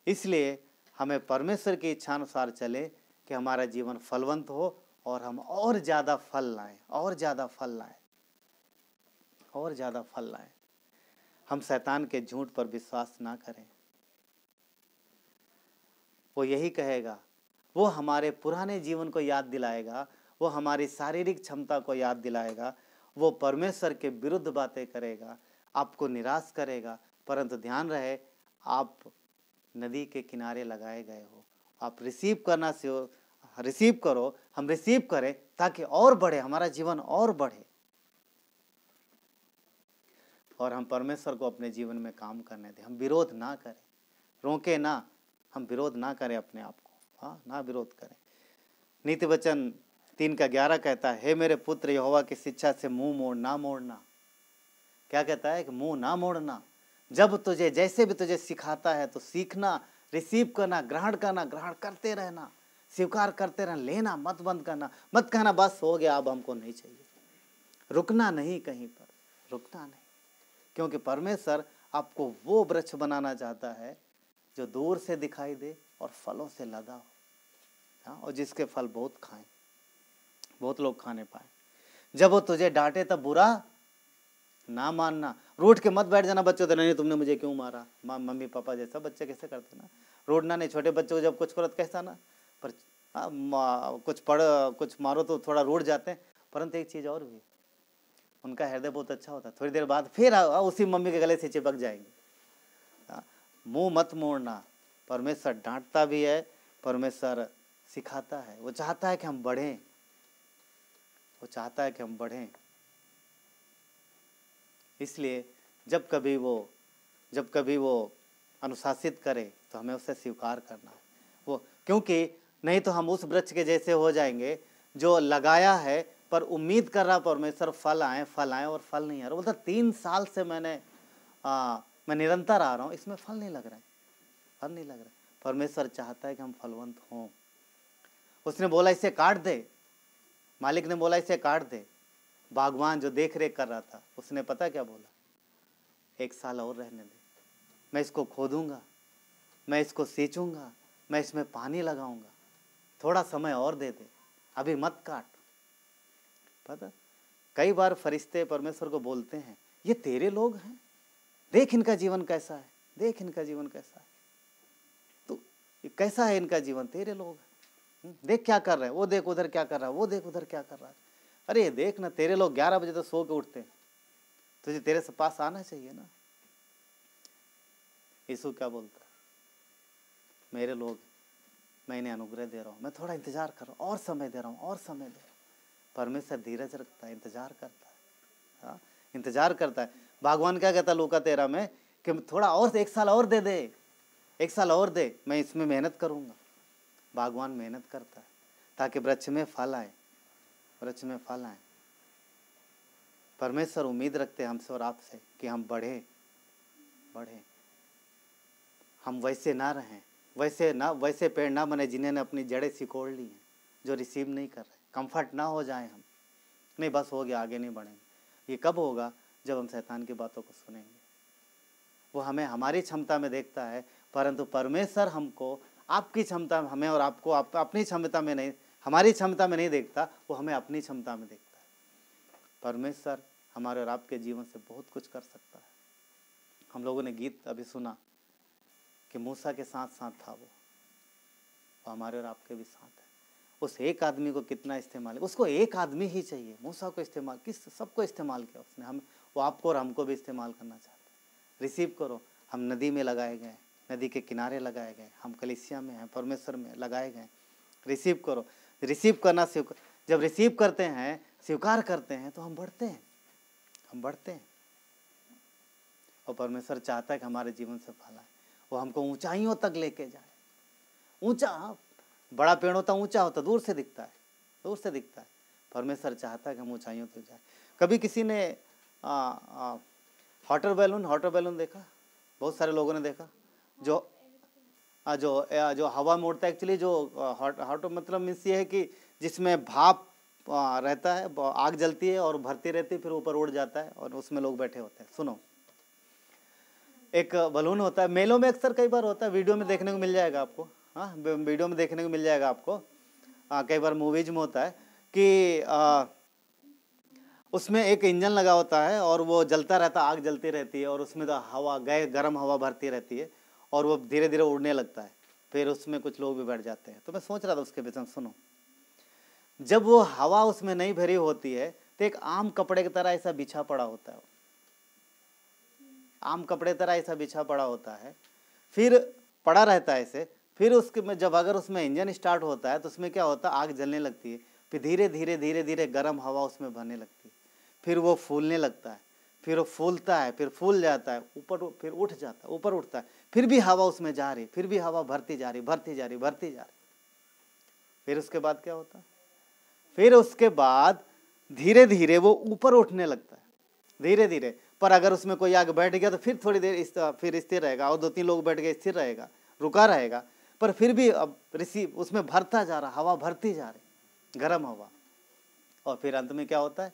इसलिए हमें परमेश्वर की इच्छा अनुसार चले कि हमारा जीवन फलवंत हो और हम और ज़्यादा फल लाएं, और ज़्यादा फल लाएं, और ज़्यादा फल लाएं। हम शैतान के झूठ पर विश्वास ना करें। वो यही कहेगा, वो हमारे पुराने जीवन को याद दिलाएगा, वो हमारी शारीरिक क्षमता को याद दिलाएगा, वो परमेश्वर के विरुद्ध बातें करेगा, आपको निराश करेगा। परंतु ध्यान रहे, आप नदी के किनारे लगाए गए हो, आप रिसीव करो, हम रिसीव करें ताकि और बढ़े, हमारा जीवन और बढ़े और हम परमेश्वर को अपने जीवन में काम करने दें। हम विरोध ना करें, रोके ना, हम विरोध ना करें अपने आप को, हाँ ना विरोध करें। नीति वचन 3:11 कहता है, हे मेरे पुत्र यहोवा की शिक्षा से मुंह ना मोड़ना। क्या कहता है? कि मुंह ना मोड़ना। जब तुझे जैसे भी तुझे सिखाता है तो सीखना, रिसीव करना, ग्रहण करना, ग्रहण करते रहना, स्वीकार करते रहना, लेना मत बंद करना, मत कहना बस हो गया अब हमको नहीं चाहिए। रुकना नहीं, कहीं पर रुकना नहीं, क्योंकि परमेश्वर आपको वो वृक्ष बनाना चाहता है जो दूर से दिखाई दे और फलों से लदा हो, हाँ, और जिसके फल बहुत खाएं, बहुत लोग खा नहीं पाए। जब वो तुझे डांटे तब बुरा ना मानना, रूठ के मत बैठ जाना बच्चों तो, नहीं तुमने मुझे क्यों मारा, मम्मी पापा जैसा बच्चे कैसे करते ना, रोडना नहीं। छोटे बच्चों को जब कुछ करो तो कैसा ना, पर कुछ मारो तो थोड़ा रूठ जाते हैं। परंतु एक चीज़ और भी, उनका हृदय बहुत अच्छा होता है, थोड़ी देर बाद फिर उसी मम्मी के गले से चिपक जाएंगे। मुंह मत मोड़ना, परमेश्वर डांटता भी है, परमेश्वर सिखाता है, वो चाहता है कि हम बढ़ें, वो चाहता है कि हम बढ़ें। इसलिए जब कभी वो अनुशासित करे तो हमें उसे स्वीकार करना है वो, क्योंकि नहीं तो हम उस वृक्ष के जैसे हो जाएंगे जो लगाया है पर उम्मीद कर रहा परमेश्वर फल आए और फल नहीं आ रहा। बोलता 3 साल से मैं निरंतर आ रहा हूँ, इसमें फल नहीं लग रहा है, परमेश्वर चाहता है कि हम फलवंत हों। उसने बोला इसे काट दे, मालिक ने बोला इसे काट दे। बागवान जो देख रेख कर रहा था उसने पता क्या बोला, 1 साल और रहने दे, मैं इसको खोदूंगा, मैं इसको सींचूंगा, मैं इसमें पानी लगाऊंगा, थोड़ा समय और दे दे, अभी मत काट। पता कई बार फरिश्ते परमेश्वर को बोलते हैं ये तेरे लोग हैं, देख इनका जीवन कैसा है, देख इनका जीवन कैसा है, तो कैसा है इनका जीवन, तेरे लोग हैं, देख क्या कर रहे हैं, वो देख उधर क्या कर रहा है, वो देख उधर क्या कर रहा है। अरे देख ना, तेरे लोग 11 बजे तो सो के उठते हैं, तुझे तेरे से पास आना चाहिए ना। यीशु क्या बोलता है, मेरे लोग, मैं इन्हें अनुग्रह दे रहा हूँ, मैं थोड़ा इंतजार कर रहा हूँ, और समय दे रहा हूँ, और समय दे रहा हूँ। परमेश्वर धीरज रखता है, इंतजार करता है, हाँ इंतजार करता है। भगवान क्या कहता है लूका 13 में कि थोड़ा और 1 साल और दे दे, 1 साल और दे, मैं इसमें मेहनत करूँगा। भगवान मेहनत करता है ताकि वृक्ष में फल आए, वृक्ष में फल आए। परमेश्वर उम्मीद रखते हैं हमसे और आपसे कि हम बढ़े, हम वैसे ना रहें, वैसे पेड़ ना बने जिन्हें अपनी जड़ें सिकोड़ ली हैं, जो रिसीव नहीं कर रहे, कंफर्ट ना हो जाए हम, नहीं बस हो गया आगे नहीं बढ़ेंगे। ये कब होगा, जब हम शैतान की बातों को सुनेंगे। वो हमें हमारी क्षमता में देखता है, परंतु परमेश्वर हमको आपकी क्षमता, हमें और आपको अपनी क्षमता में नहीं, हमारी क्षमता में नहीं देखता, वो हमें अपनी क्षमता में देखता है। परमेश्वर हमारे और आपके जीवन से बहुत कुछ कर सकता है। हम लोगों ने गीत अभी सुना कि मूसा के साथ साथ था वो हमारे और आपके भी साथ है। उस एक आदमी को कितना इस्तेमाल है, उसको एक आदमी ही चाहिए। मूसा को इस्तेमाल, सबको इस्तेमाल किया उसने, हम वो आपको और हमको भी इस्तेमाल करना चाहते हैं। रिसीव करो, हम नदी में लगाए गए, नदी के किनारे लगाए गए, हम कलीसिया में हैं, परमेश्वर में लगाए गए। रिसीव करो, रिसीव करना जब रिसीव करते हैं, स्वीकार करते हैं, तो हम बढ़ते हैं, और परमेश्वर चाहता है कि हमारे जीवन से फल आए, वो हमको ऊंचाइयों तक लेके जाए। ऊंचा बड़ा पेड़ होता ऊंचा होता, दूर से दिखता है, परमेश्वर चाहता है कि हम ऊंचाइयों तक जाए। कभी किसी ने हॉटर बैलून देखा? बहुत सारे लोगों ने देखा, जो हवा में उड़ता है। एक्चुअली जो हॉट मतलब मीन्स ये है कि जिसमें भाप रहता है, आग जलती है और भरती रहती है, फिर ऊपर उड़ जाता है और उसमें लोग बैठे होते हैं। सुनो, एक बलून होता है, मेलों में अक्सर कई बार होता है, वीडियो में देखने को मिल जाएगा आपको, हाँ वीडियो में देखने को मिल जाएगा आपको। कई बार मूवीज में होता है कि उसमें एक इंजन लगा होता है और वो जलता रहता, आग जलती रहती है और उसमें तो हवा गर्म हवा भरती रहती है और वो धीरे धीरे उड़ने लगता है, फिर उसमें कुछ लोग भी बैठ जाते हैं। तो मैं सोच रहा था उसके बीच में, सुनो, जब वो हवा उसमें नहीं भरी होती है तो एक आम कपड़े की तरह ऐसा बिछा पड़ा होता है, आम कपड़े तरह ऐसा बिछा पड़ा होता है, फिर पड़ा रहता है ऐसे। फिर उसके में जब अगर उसमें इंजन स्टार्ट होता है तो उसमें क्या होता है, आग जलने लगती है, फिर धीरे धीरे गर्म हवा उसमें भरने लगती है, फिर वो फूलने लगता है, फिर वो फूलता है, फिर फूल जाता है ऊपर, फिर उठ जाता है, ऊपर उठता है, फिर भी हवा उसमें जा रही, फिर भी हवा भरती जा रही। फिर उसके बाद क्या होता है, फिर उसके बाद धीरे धीरे वो ऊपर उठने लगता है, धीरे। पर अगर उसमें कोई आग बैठ गया तो फिर थोड़ी देर फिर स्थिर रहेगा, और 2-3 लोग बैठ गए, स्थिर रहेगा, रुका रहेगा, पर फिर भी अब उसमें भरता जा रहा, हवा भरती जा रही, गर्म हवा। और फिर अंत में क्या होता है,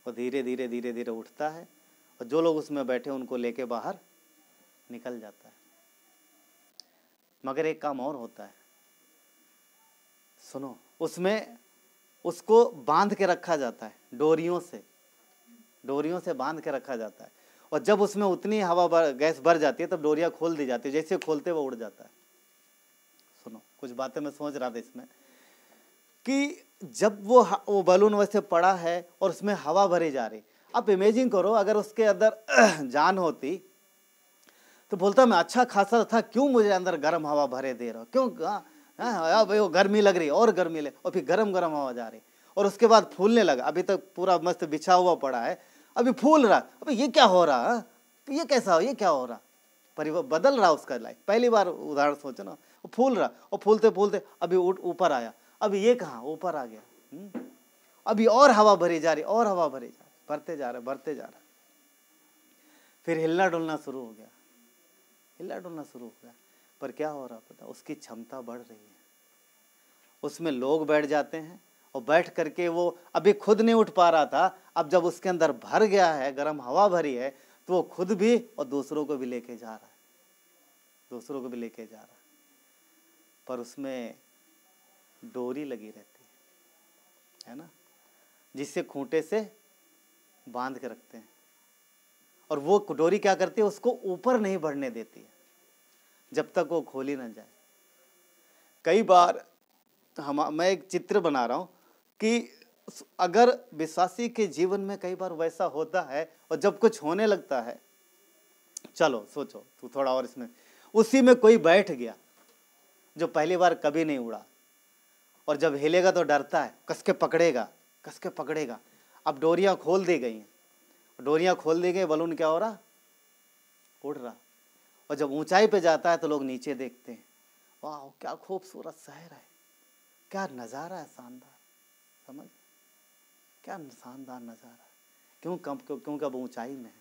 वो धीरे धीरे उठता है और जो लोग उसमें बैठे उनको लेके बाहर निकल जाता है। मगर एक काम और होता है, सुनो, उसमें उसको बांध के रखा जाता है, डोरियों से बांध के रखा जाता है। और जब उसमें उतनी गैस भर जाती है तब डोरियां खोल दी जाती है, जैसे खोलते वो उड़ जाता है। सुनो, कुछ बातें मैं सोच रहा था इसमें कि जब वो बलून वैसे पड़ा है और उसमें हवा भरी जा रही, आप इमेजिन करो अगर उसके अंदर जान होती तो बोलता मैं अच्छा खासा था, क्यों मुझे अंदर गर्म हवा भरे दे रहा हो, क्यों? भाई वो गर्मी लग रही और गर्मी ले, और फिर गरम गरम हवा जा रही, और उसके बाद फूलने लगा। अभी तक पूरा मस्त बिछा हुआ पड़ा है, अभी फूल रहा। अबे ये क्या हो रहा है, ये कैसा हो, ये क्या हो रहा? परिवर्तन बदल रहा उसका लाइफ। पहली बार उदाहरण सोचो ना, वो फूल रहा और फूलते फूलते अभी ऊपर आया, अभी ये कहाँ ऊपर आ गया, अभी और हवा भरी जा रही, और हवा भरी जा रही, भरते जा रहा, भरते जा रहा। फिर हिलना डुलना शुरू हो गया, हिलना डुलना शुरू हो गया। पर क्या हो रहा पता, उसकी क्षमता बढ़ रही है, उसमें लोग बैठ जाते हैं और बैठ करके वो अभी खुद नहीं उठ पा रहा था, अब जब उसके अंदर भर गया है, गर्म हवा भरी है, तो वो खुद भी और दूसरों को भी लेके जा रहा है, दूसरों को भी लेके जा रहा है। पर उसमें डोरी लगी रहती है ना, जिससे खूंटे से बांध के रखते हैं, और वो डोरी क्या करती है, उसको ऊपर नहीं बढ़ने देती है जब तक वो खोली ना जाए। कई बार मैं एक चित्र बना रहा हूँ कि अगर विश्वासी के जीवन में कई बार वैसा होता है, और जब कुछ होने लगता है, चलो सोचो तू थोड़ा और इसमें, उसी में कोई बैठ गया जो पहली बार कभी नहीं उड़ा, और जब हिलेगा तो डरता है, कस के पकड़ेगा, कस के पकड़ेगा। अब डोरियां खोल दी गई हैं, डोरियां खोल दी गई, बलून क्या हो रहा, उड़ रहा। और जब ऊंचाई पे जाता है तो लोग नीचे देखते हैं, वाह क्या खूबसूरत शहर है, क्या नज़ारा है शानदार, समझ, क्या शानदार नज़ारा है। क्योंकि अब ऊंचाई में है,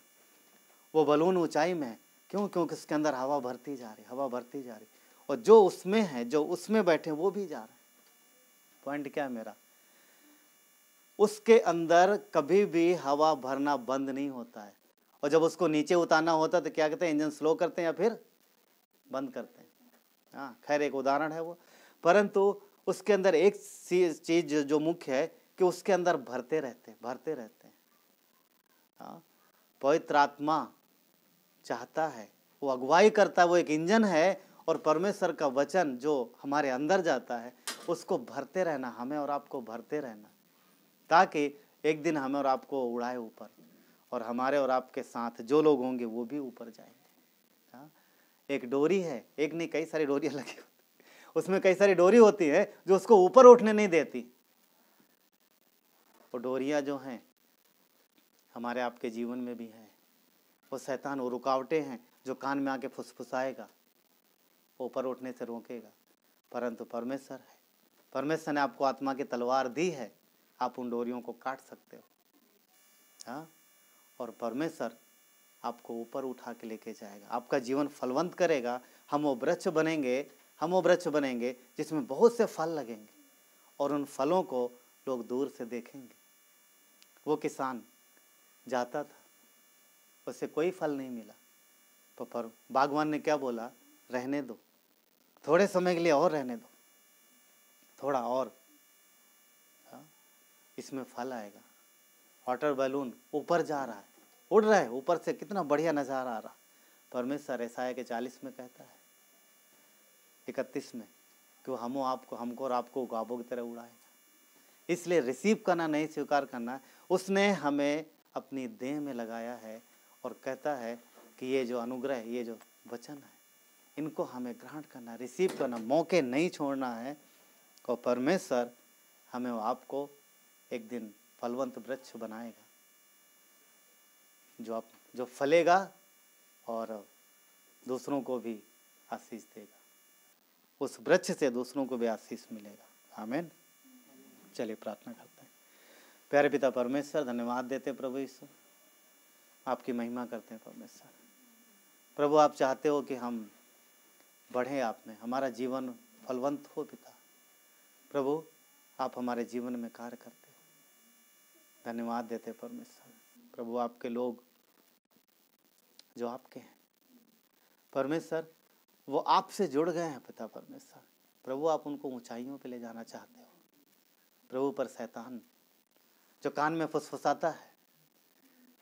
वो बलून ऊंचाई में है, क्योंकि उसके अंदर हवा भरती जा रही, हवा भरती जा रही, और जो उसमें है, जो उसमें बैठे वो भी जा रहे हैं। पॉइंट क्या है मेरा, उसके अंदर कभी भी हवा भरना बंद नहीं होता है, और जब उसको नीचे उतारना होता है तो क्या कहते हैं, इंजन स्लो करते हैं या फिर बंद करते हैं। हाँ, खैर एक उदाहरण है वो, परंतु उसके अंदर एक चीज जो मुख्य है कि उसके अंदर भरते रहते हैं। हाँ, पवित्र आत्मा चाहता है, वो अगुवाई करता है, वो एक इंजन है, और परमेश्वर का वचन जो हमारे अंदर जाता है उसको भरते रहना, हमें और आपको भरते रहना, ताकि एक दिन हमें और आपको उड़ाए ऊपर, और हमारे और आपके साथ जो लोग होंगे वो भी ऊपर जाएंगे। हाँ, एक डोरी है, एक नहीं कई सारी डोरियां लगी होती, उसमें कई सारी डोरी होती है जो उसको ऊपर उठने नहीं देती। वो डोरियां जो हैं हमारे आपके जीवन में भी हैं, वो शैतान, वो रुकावटें हैं जो कान में आके फुसफुसाएगा, ऊपर उठने से रोकेगा। परंतु परमेश्वर है, परमेश्वर ने आपको आत्मा की तलवार दी है, आप उन डोरियों को काट सकते हो। हाँ, और परमेश्वर आपको ऊपर उठा के लेके जाएगा, आपका जीवन फलवंत करेगा। हम वो वृक्ष बनेंगे जिसमें बहुत से फल लगेंगे, और उन फलों को लोग दूर से देखेंगे। वो किसान जाता था, उससे कोई फल नहीं मिला, तो पर बागवान ने क्या बोला, रहने दो, थोड़े समय के लिए और रहने दो, थोड़ा और, हाँ, इसमें फल आएगा। वाटर बैलून ऊपर जा रहा है, उड़ रहा है, ऊपर से कितना बढ़िया नज़ारा आ रहा। परमेश्वर यशायाह के 40 में कहता है, 31 में, कि हमको और आपको गाबों की तरह उड़ाएगा। इसलिए रिसीव करना नहीं, स्वीकार करना। उसने हमें अपनी देह में लगाया है, और कहता है कि ये जो अनुग्रह, ये जो वचन है, इनको हमें ग्रहण करना, रिसीव करना, मौके नहीं छोड़ना है। और परमेश्वर हमें आपको एक दिन फलवंत वृक्ष बनाएगा, जो फलेगा और दूसरों को भी आशीष देगा। उस वृक्ष से दूसरों को भी आशीष मिलेगा। आमीन। चलिए प्रार्थना करते हैं। प्यारे पिता परमेश्वर, धन्यवाद देते प्रभु यीशु, आपकी महिमा करते हैं परमेश्वर। प्रभु आप चाहते हो कि हम बढ़ें आप में, हमारा जीवन फलवंत हो। पिता प्रभु आप हमारे जीवन में कार्य करते हो, धन्यवाद देते परमेश्वर। प्रभु आपके लोग जो आपके हैं परमेश्वर, वो आपसे जुड़ गए हैं पिता परमेश्वर। प्रभु आप उनको ऊंचाइयों पे ले जाना चाहते हो, प्रभु, पर शैतान जो कान में फुसफुसाता है,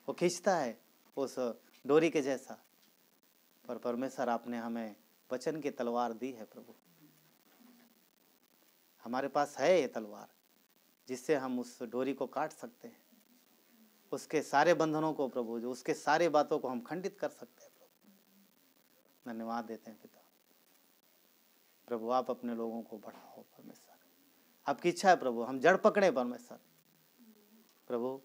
वो खींचता है उस डोरी के जैसा। पर परमेश्वर, आपने हमें वचन की तलवार दी है प्रभु। हमारे पास है ये तलवार, जिससे हम उस डोरी को काट सकते हैं, उसके सारे बंधनों को प्रभु, जो उसके सारे बातों को हम खंडित कर सकते हैं प्रभु। धन्यवाद देते हैं पिता। प्रभु, आप अपने लोगों को बढ़ाओ परमेश्वर। आपकी इच्छा है प्रभु, हम जड़ पकड़े परमेश्वर। प्रभु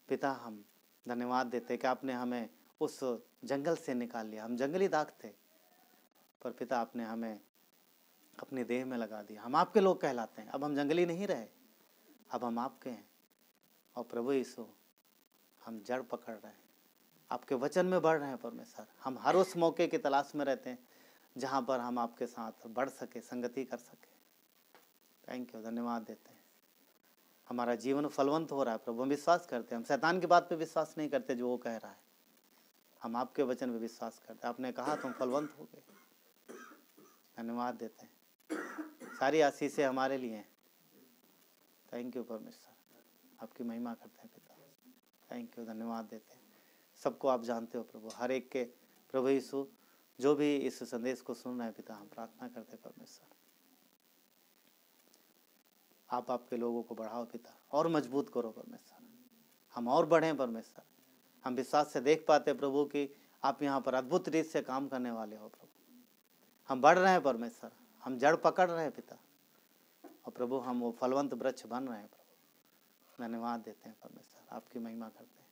पिता, हम धन्यवाद देते हैं कि आपने हमें उस जंगल से निकाल लिया। हम जंगली दाग थे, पर पिता आपने हमें अपनी देह में लगा दिया। हम आपके लोग कहलाते हैं। अब हम जंगली नहीं रहे, अब हम आपके हैं। और प्रभु यीशु, हम जड़ पकड़ रहे हैं, आपके वचन में बढ़ रहे हैं परमेश्वर। हम हर उस मौके की तलाश में रहते हैं जहाँ पर हम आपके साथ बढ़ सके, संगति कर सके। थैंक यू, धन्यवाद देते हैं। हमारा जीवन फलवंत हो रहा है प्रभु, हम विश्वास करते हैं। हम शैतान की बात पे विश्वास नहीं करते जो वो कह रहा है, हम आपके वचन पे विश्वास करते हैं। आपने कहा तुम फलवंत हो गए। धन्यवाद देते हैं। सारी आशीषें हमारे लिए हैं। थैंक यू परमेश्वर, आपकी महिमा करते हैं पिता। थैंक यू, धन्यवाद देते हैं। सबको आप जानते हो प्रभु, हर एक के प्रभु यीशु जो भी इस संदेश को सुन रहे हैं पिता, हम प्रार्थना करते हैं परमेश्वर, आप आपके लोगों को बढ़ाओ पिता, और मजबूत करो परमेश्वर। हम और बढ़ें परमेश्वर। हम विश्वास से देख पाते प्रभु कि आप यहाँ पर अद्भुत रीत से काम करने वाले हो प्रभु। हम बढ़ रहे हैं परमेश्वर, हम जड़ पकड़ रहे हैं पिता, और प्रभु हम वो फलवंत वृक्ष बन रहे हैं प्रभु। धन्यवाद देते हैं परमेश्वर, आपकी महिमा करते हैं।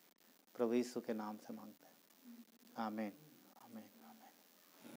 प्रभु यीशु के नाम से मांगते हैं, आमीन।